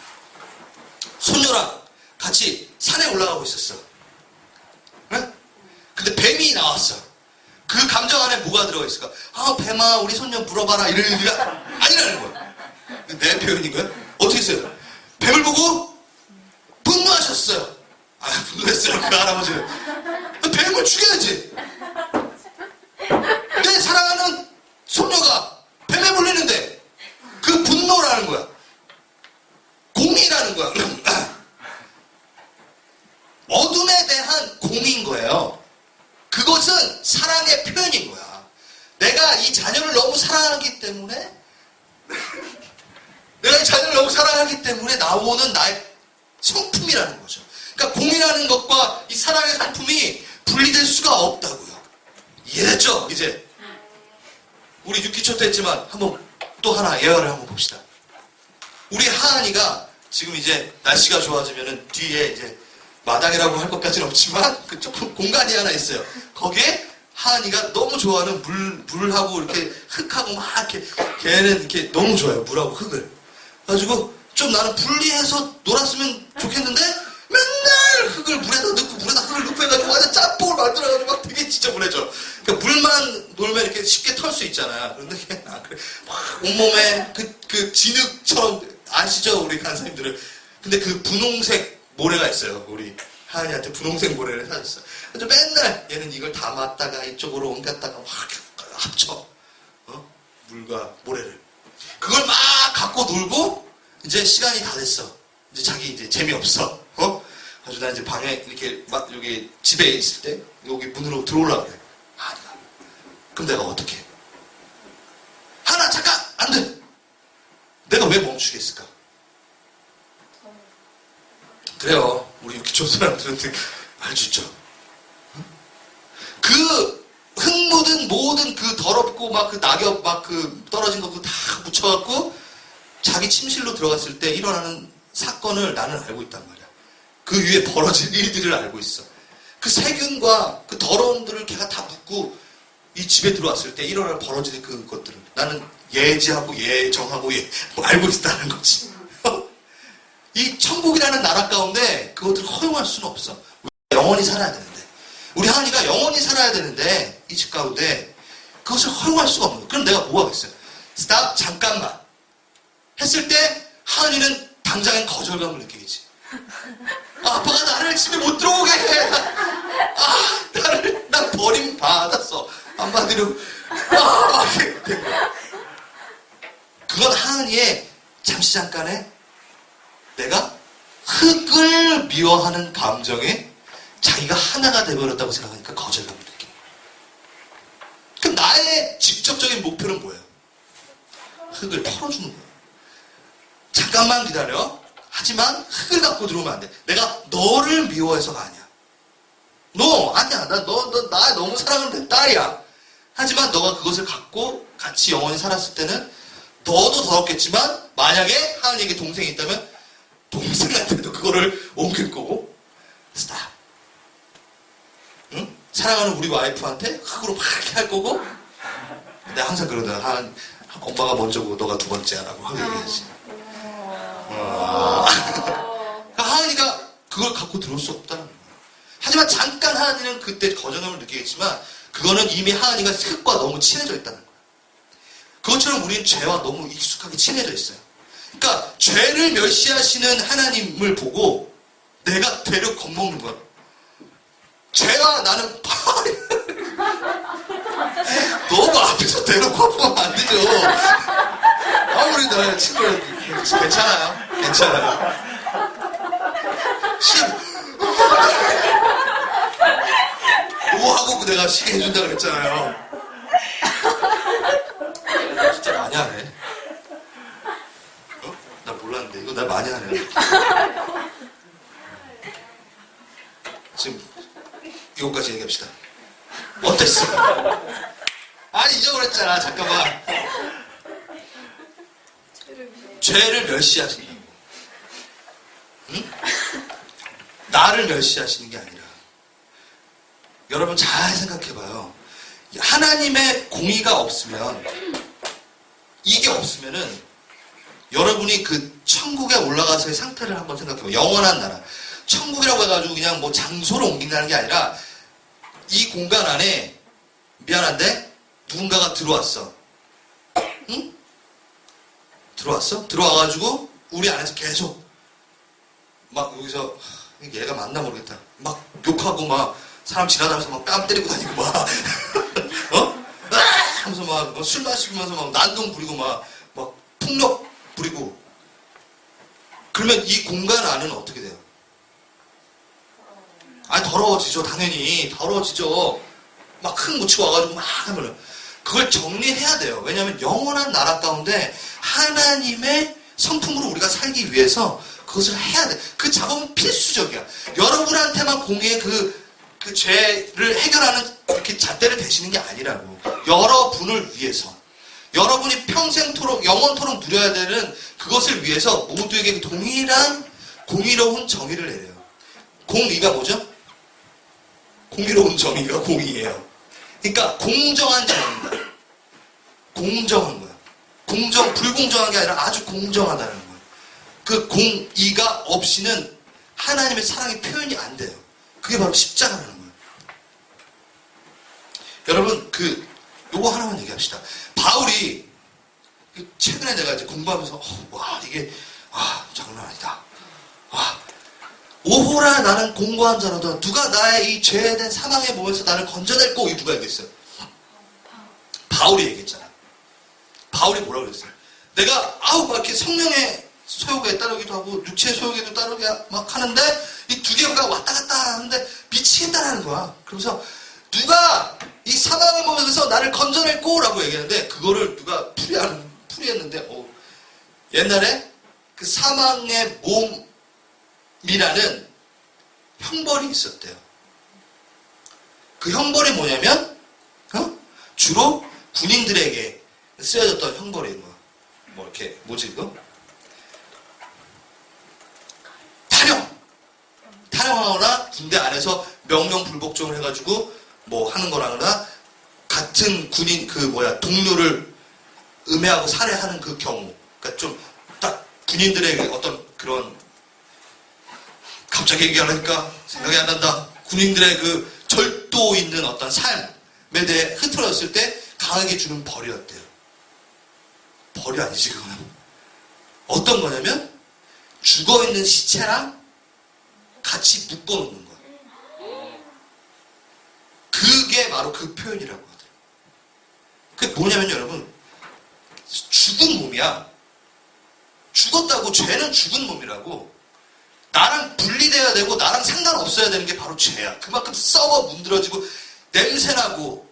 손녀랑 같이 산에 올라가고 있었어. 근데 뱀이 나왔어. 그 감정 안에 뭐가 들어가 있을까? 뱀아 우리 손녀 물어봐라 이런 얘기가 아니라는 거야. 내 표현인 거야? 어떻게 했어요? 뱀을 보고 분노하셨어요. 분노했어요 그 할아버지는. 뱀을 죽여야지. 내 사랑하는 손녀가 뱀에 물리는데 그 분노라는 거야. 공의라는 거야. 어둠에 대한 공의인 거예요. 그것은 사랑의 표현인 거야. 내가 이 자녀를 너무 사랑하기 때문에 나오는 나의 성품이라는 거죠. 그러니까 공의라는 것과 이 사랑의 성품이 분리될 수가 없다고요. 이해됐죠? 이제 우리 6기초 때 했지만 한번 또 하나 예화를 한번 봅시다. 우리 하은이가 지금 이제 날씨가 좋아지면은 뒤에 이제 마당이라고 할 것까지는 없지만 그 조금 공간이 하나 있어요. 거기에 하은이가 너무 좋아하는 물하고 이렇게 흙하고 막 이렇게 걔는 이렇게 너무 좋아요. 물하고 흙을. 그래가지고 좀 나는 분리해서 놀았으면 좋겠는데 맨날 흙을 물에다 넣고 물에다 그걸 눕혀가지고 완전 짬뽕을 만들어가지고 막 되게 지저분해져. 그러니까 물만 놀면 이렇게 쉽게 털 수 있잖아요. 그런데 그게 안 그래. 막 온몸에 그 진흙처럼 아시죠? 우리 간사님들은. 근데 그 분홍색 모래가 있어요. 우리 하은이한테 분홍색 모래를 사줬어요. 그래서 맨날 얘는 이걸 담았다가 이쪽으로 옮겼다가 막 합쳐. 물과 모래를. 그걸 막 갖고 놀고 이제 시간이 다 됐어. 이제 자기 이제 재미없어. 그래서 나 이제 방에 이렇게 막 여기 집에 있을 때 여기 문으로 들어오려고 그래. 아니야. 그럼 내가 어떻게 해? 하나 잠깐 안 돼. 내가 왜 멈추겠을까? 그래요. 우리 유기초 사람들한테 알수 있죠. 그 흙 묻은 모든 그 더럽고 막 그 낙엽 막 그 떨어진 거 그거 다 묻혀갖고 자기 침실로 들어갔을 때 일어나는 사건을 나는 알고 있단 말이야. 그 위에 벌어질 일들을 알고 있어. 그 세균과 그 더러움들을 걔가 다 묻고 이 집에 들어왔을 때 일어날 벌어지는 그것들을 나는 예지하고 예정하고 알고 있다는 거지. 이 천국이라는 나라 가운데 그것들을 허용할 수는 없어. 영원히 살아야 되는데. 우리 하은이가 영원히 살아야 되는데 이 집 가운데 그것을 허용할 수가 없는 거야. 그럼 내가 뭐 하겠어요? 스탑 잠깐만 했을 때 하은이는 당장엔 거절감을 느끼겠지. 아빠가 나를 집에 못 들어오게 해. 난 버림받았어. 한마디로 이렇게 된 거야. 그건 하은이의 잠시 잠깐의 내가 흙을 미워하는 감정에 자기가 하나가 되어버렸다고 생각하니까 거절감을 느껴. 그럼 나의 직접적인 목표는 뭐예요? 흙을 털어주는 거예요. 잠깐만 기다려. 하지만 흙을 갖고 들어오면 안 돼. 내가 너를 미워해서가 아니야. 너 아니야. 나 너무 사랑하는 내 딸이야. 하지만 너가 그것을 갖고 같이 영원히 살았을 때는 너도 더럽겠지만 만약에 하은이에게 동생이 있다면 동생한테도 그거를 옮길 거고. 스탑. 응? 사랑하는 우리 와이프한테 흙으로 막 이렇게 할 거고. 내가 항상 그러다 엄마가 먼저고 너가 두 번째야라고 하게 얘기하지. 하은이가 그걸 갖고 들어올 수 없다는 거야. 하지만 잠깐 하은이는 그때 거절감을 느끼겠지만 그거는 이미 하은이가 흙과 너무 친해져 있다는 거야. 그것처럼 우리는 죄와 너무 익숙하게 친해져 있어요. 그러니까 죄를 멸시하시는 하나님을 보고 내가 되려 겁먹는 거야. 죄와 나는 너무 앞에서 대놓고 아프면 안 되죠. 아무리 너의 친구라도 괜찮아요. 뭐 하고 내가 쉬게 해준다 그랬잖아요. 진짜 많이 하네. 나 몰랐는데 이거 나 많이 하네. 지금 이거까지 얘기합시다. 어땠어? 아니 잊어버렸잖아. 잠깐만. 죄를 멸시하신다고. 응? 나를 멸시하시는 게 아니라 여러분 잘 생각해봐요. 하나님의 공의가 없으면 이게 없으면은 여러분이 그 천국에 올라가서의 상태를 한번 생각해봐요. 영원한 나라. 천국이라고 해가지고 그냥 뭐 장소를 옮긴다는 게 아니라 이 공간 안에 미안한데 누군가가 들어왔어. 응? 들어왔어? 들어와가지고 우리 안에서 계속 막 여기서 얘가 맞나 모르겠다. 막 욕하고 막 사람 지나다니면서 막 뺨 때리고 다니고 막 하면서 막 술 마시면서 막 난동 부리고 막 폭력 부리고 그러면 이 공간 안에는 어떻게 돼요? 아니 더러워지죠. 당연히 더러워지죠. 막 흙 묻히고 와가지고 막 하면은 그걸 정리해야 돼요. 왜냐하면 영원한 나라 가운데 하나님의 성품으로 우리가 살기 위해서 그것을 해야 돼. 그 작업은 필수적이야. 여러분한테만 공의의 그 죄를 해결하는 그렇게 잣대를 대시는 게 아니라고. 여러분을 위해서. 여러분이 평생토록 영원토록 누려야 되는 그것을 위해서 모두에게 동일한 공의로운 정의를 내려요. 공의가 뭐죠? 공의로운 정의가 공의예요. 그러니까 공정한 정의입니다. 공정한 거야. 불공정한 게 아니라 아주 공정하다는 거야. 그 공의가 없이는 하나님의 사랑의 표현이 안 돼요. 그게 바로 십자가라는 거예요. 여러분, 요거 하나만 얘기합시다. 바울이, 최근에 내가 이제 공부하면서, 장난 아니다. 오호라 나는 공고한 자라도 누가 나의 이 죄된 사망의 몸에서 나를 건져낼꼬, 이 누가 얘기했어요? 바울이 얘기했잖아. 바울이 뭐라고 그랬어요? 내가 막 이렇게 성령의 소욕에 따르기도 하고 육체의 소욕에도 따르게 막 하는데 이 두 개가 왔다 갔다 하는데 미치겠다라는 거야. 그러면서 누가 이 사망의 몸에서 나를 건져낼꼬라고 얘기하는데 그거를 누가 풀이했는데 옛날에 그 사망의 몸이라는 형벌이 있었대요. 그 형벌이 뭐냐면 주로 군인들에게 쓰여졌던 형벌인 거야. 뭐 이렇게 뭐지 이거? 탈영하거나 군대 안에서 명령불복종을 해가지고 뭐 하는 거랑나 같은 군인 동료를 음해하고 살해하는 그 경우. 그러니까 좀 딱 군인들에게 어떤 그런 갑자기 얘기하니까 생각이 안 난다. 군인들의 그 절도 있는 어떤 삶에 대해 흐트러졌을 때 강하게 주는 벌이었대요. 벌이 아니지 그거는. 어떤 거냐면 죽어있는 시체랑 같이 묶어놓는 거야. 그게 바로 그 표현이라고 하더라고요. 그게 뭐냐면 여러분, 죽은 몸이야. 죽었다고. 죄는 죽은 몸이라고. 나랑 분리돼야 되고 나랑 상관없어야 되는 게 바로 죄야. 그만큼 썩어 문드러지고 냄새나고.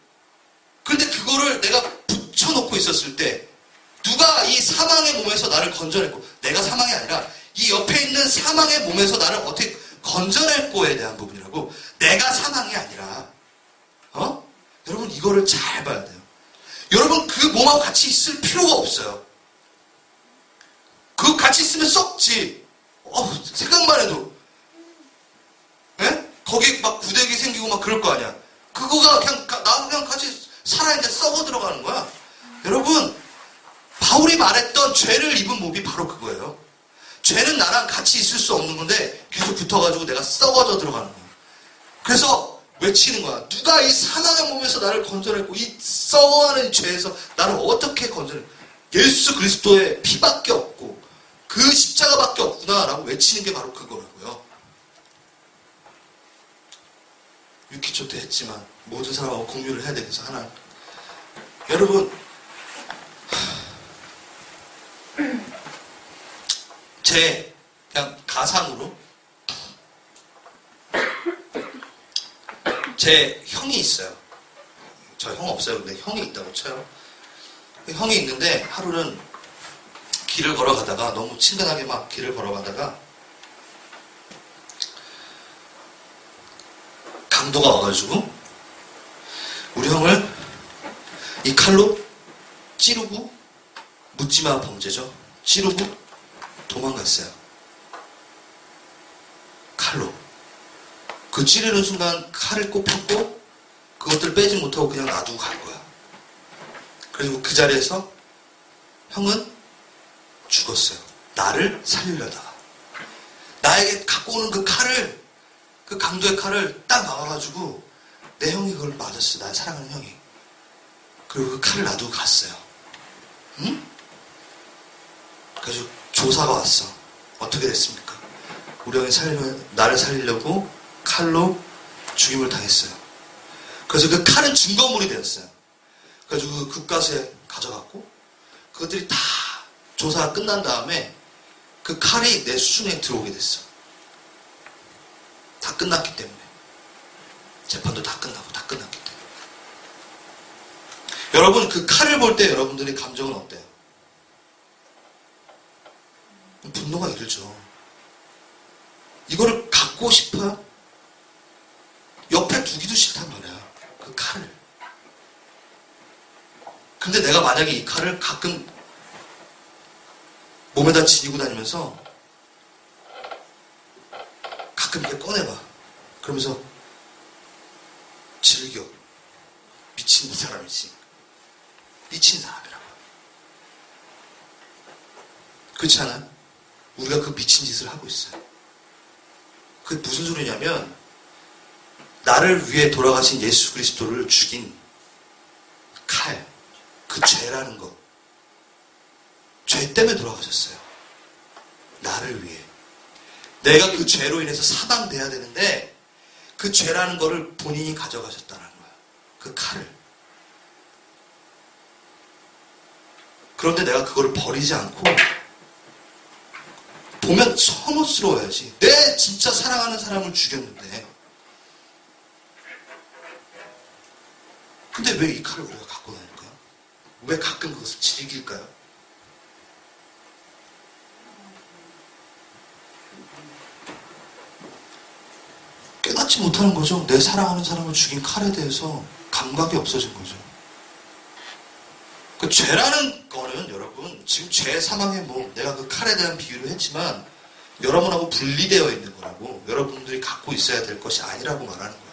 그런데 그거를 내가 붙여놓고 있었을 때 누가 이 사망의 몸에서 나를 건져냈고, 내가 사망이 아니라 이 옆에 있는 사망의 몸에서 나를 어떻게 건져낼 거에 대한 부분이라고. 내가 사망이 아니라. 여러분 이거를 잘 봐야 돼요. 여러분 그 몸하고 같이 있을 필요가 없어요. 그 같이 있으면 썩지. 생각만 해도. 예? 거기 막 구데기 생기고 막 그럴 거 아니야. 그거가 그냥 같이 살아있는데 썩어 들어가는 거야. 여러분, 바울이 말했던 죄를 입은 몸이 바로 그거예요. 죄는 나랑 같이 있을 수 없는 건데 계속 붙어가지고 내가 썩어져 들어가는 거야. 그래서 외치는 거야. 누가 이 사망의 몸에서 나를 건져냈고 이 썩어가는 죄에서 나를 어떻게 건져내? 예수 그리스도의 피밖에 없고 그 십자가밖에 없구나라고 외치는 게 바로 그거라고요. 유키초 때 했지만 모든 사람하고 공유를 해야 되겠어. 하나. 여러분, 제 그냥 가상으로 제 형이 있어요. 저 형 없어요. 근데 형이 있다고 쳐요. 형이 있는데 하루는 길을 걸어가다가 너무 친근하게 막 길을 걸어가다가 강도가 와가지고 우리 형을 이 칼로 찌르고, 묻지마 범죄죠. 찌르고 도망갔어요. 칼로. 그 찌르는 순간 칼을 꼽혔고 그것들 빼지 못하고 그냥 놔두고 간 거야. 그리고 그 자리에서 형은 죽었어요. 나를 살리려다가. 나에게 갖고 오는 그 칼을, 그 강도의 칼을 딱 막아가지고 내 형이 그걸 맞았어. 나 사랑하는 형이. 그리고 그 칼을 놔두고 갔어요. 응? 그래서 조사가 왔어. 어떻게 됐습니까? 우리 형이 나를 살리려고 칼로 죽임을 당했어요. 그래서 그 칼은 증거물이 되었어요. 그래가지고 그 국가서에 가져갔고, 그것들이 다 조사가 끝난 다음에 그 칼이 내 수중에 들어오게 됐어. 다 끝났기 때문에. 재판도 다 끝나고 다 끝났기 때문에. 여러분, 그 칼을 볼 때 여러분들의 감정은 어때요? 분노가 이르죠. 이거를 갖고 싶어요? 옆에 두기도 싫단 말이야. 그 칼을. 근데 내가 만약에 이 칼을 가끔 몸에다 지니고 다니면서 가끔 이렇게 꺼내봐. 그러면서 즐겨. 미친 사람이지. 미친 사람이라고. 그렇지 않아요? 우리가 그 미친 짓을 하고 있어요. 그게 무슨 소리냐면 나를 위해 돌아가신 예수 그리스도를 죽인 칼, 그 죄라는 것. 죄 때문에 돌아가셨어요. 나를 위해. 내가 그 죄로 인해서 사망돼야 되는데 그 죄라는 거를 본인이 가져가셨다는 거야. 그 칼을. 그런데 내가 그거를 버리지 않고 보면 서먹스러워야지. 내 진짜 사랑하는 사람을 죽였는데. 근데 왜 이 칼을 우리가 갖고 다닐까요? 왜 가끔 그것을 즐길까요? 깨닫지 못하는 거죠. 내 사랑하는 사람을 죽인 칼에 대해서 감각이 없어진 거죠. 그 죄라는 거는 여러분, 지금 죄 사망의 몸, 내가 그 칼에 대한 비유를 했지만 여러분하고 분리되어 있는 거라고, 여러분들이 갖고 있어야 될 것이 아니라고 말하는 거예요.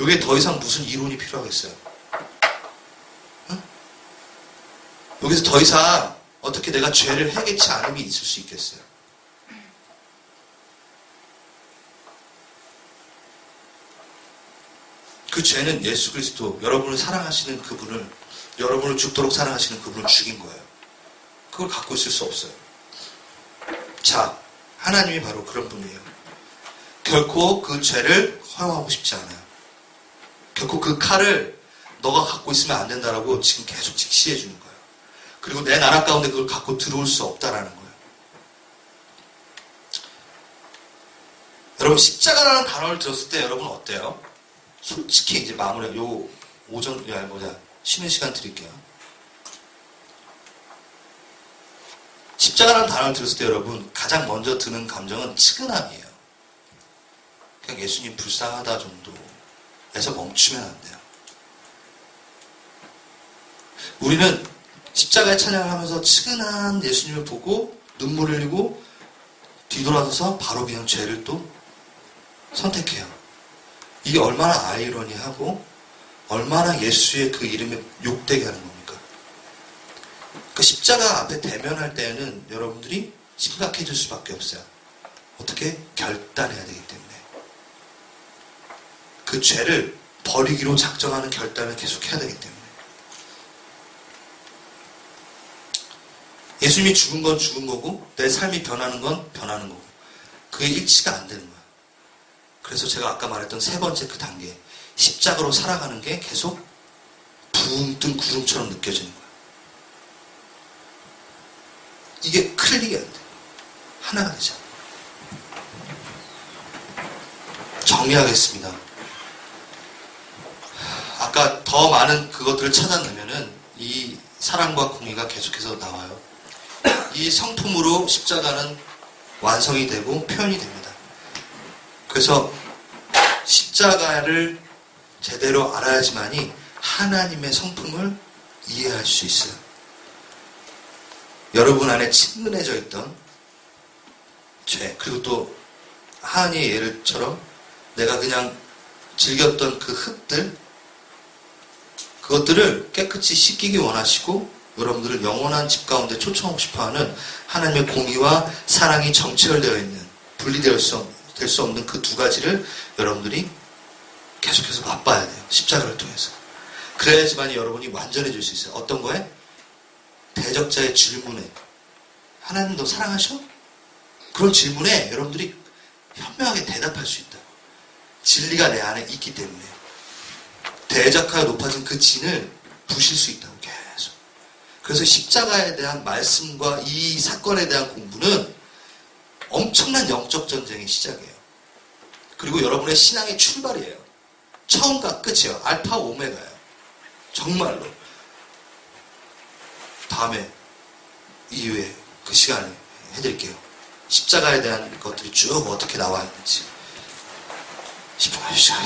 여기에 더 이상 무슨 이론이 필요하겠어요? 응? 여기서 더 이상 어떻게 내가 죄를 해결치 않음이 있을 수 있겠어요? 그 죄는 예수 그리스도, 여러분을 사랑하시는 그분을, 여러분을 죽도록 사랑하시는 그분을 죽인 거예요. 그걸 갖고 있을 수 없어요. 자, 하나님이 바로 그런 분이에요. 결코 그 죄를 허용하고 싶지 않아요. 결코 그 칼을 너가 갖고 있으면 안 된다라고 지금 계속 직시해 주는 거예요. 그리고 내 나라 가운데 그걸 갖고 들어올 수 없다라는 거예요. 여러분, 십자가라는 단어를 들었을 때 여러분 어때요? 솔직히 이제 마무리, 쉬는 시간 드릴게요. 십자가라는 단어를 들었을 때 여러분, 가장 먼저 드는 감정은 측은함이에요. 그냥 예수님 불쌍하다 정도에서 멈추면 안 돼요. 우리는 십자가의 찬양을 하면서 측은한 예수님을 보고 눈물을 흘리고 뒤돌아서서 바로 그냥 죄를 또 선택해요. 이게 얼마나 아이러니하고 얼마나 예수의 그 이름에 욕되게 하는 겁니까? 그 십자가 앞에 대면할 때에는 여러분들이 심각해질 수밖에 없어요. 어떻게? 결단해야 되기 때문에. 그 죄를 버리기로 작정하는 결단을 계속 해야 되기 때문에. 예수님이 죽은 건 죽은 거고 내 삶이 변하는 건 변하는 거고 그게 일치가 안 되는 거야. 그래서 제가 아까 말했던 세 번째 그 단계, 십자가로 살아가는 게 계속 붕 뜬 구름처럼 느껴지는 거야. 이게 클릭이 안 돼. 하나가 되지 않아. 정리하겠습니다. 아까 더 많은 그것들을 찾아내면은 이 사랑과 공의가 계속해서 나와요. 이 성품으로 십자가는 완성이 되고 표현이 됩니다. 그래서 십자가를 제대로 알아야지만이 하나님의 성품을 이해할 수 있어요. 여러분 안에 친근해져 있던 죄, 그리고 또 하한이의 예를처럼 내가 그냥 즐겼던 그 흙들, 그것들을 깨끗이 씻기기 원하시고 여러분들을 영원한 집 가운데 초청하고 싶어하는 하나님의 공의와 사랑이 정체열되어 있는, 분리될 수 없는 그 두 가지를 여러분들이 계속해서 맛봐야 돼요. 십자가를 통해서. 그래야지만 여러분이 완전해질 수 있어요. 어떤 거에? 대적자의 질문에 하나님 너 사랑하셔? 그런 질문에 여러분들이 현명하게 대답할 수 있다고. 진리가 내 안에 있기 때문에 대적하여 높아진 그 진을 부실 수 있다고 계속. 그래서 십자가에 대한 말씀과 이 사건에 대한 공부는 엄청난 영적 전쟁의 시작이에요. 그리고 여러분의 신앙의 출발이에요. 처음과 끝이에요. 알파 오메가예요. 정말로. 다음에 이후에 그 시간에 해드릴게요. 십자가에 대한 것들이 쭉 어떻게 나와 있는지. 10분 하겠습니다.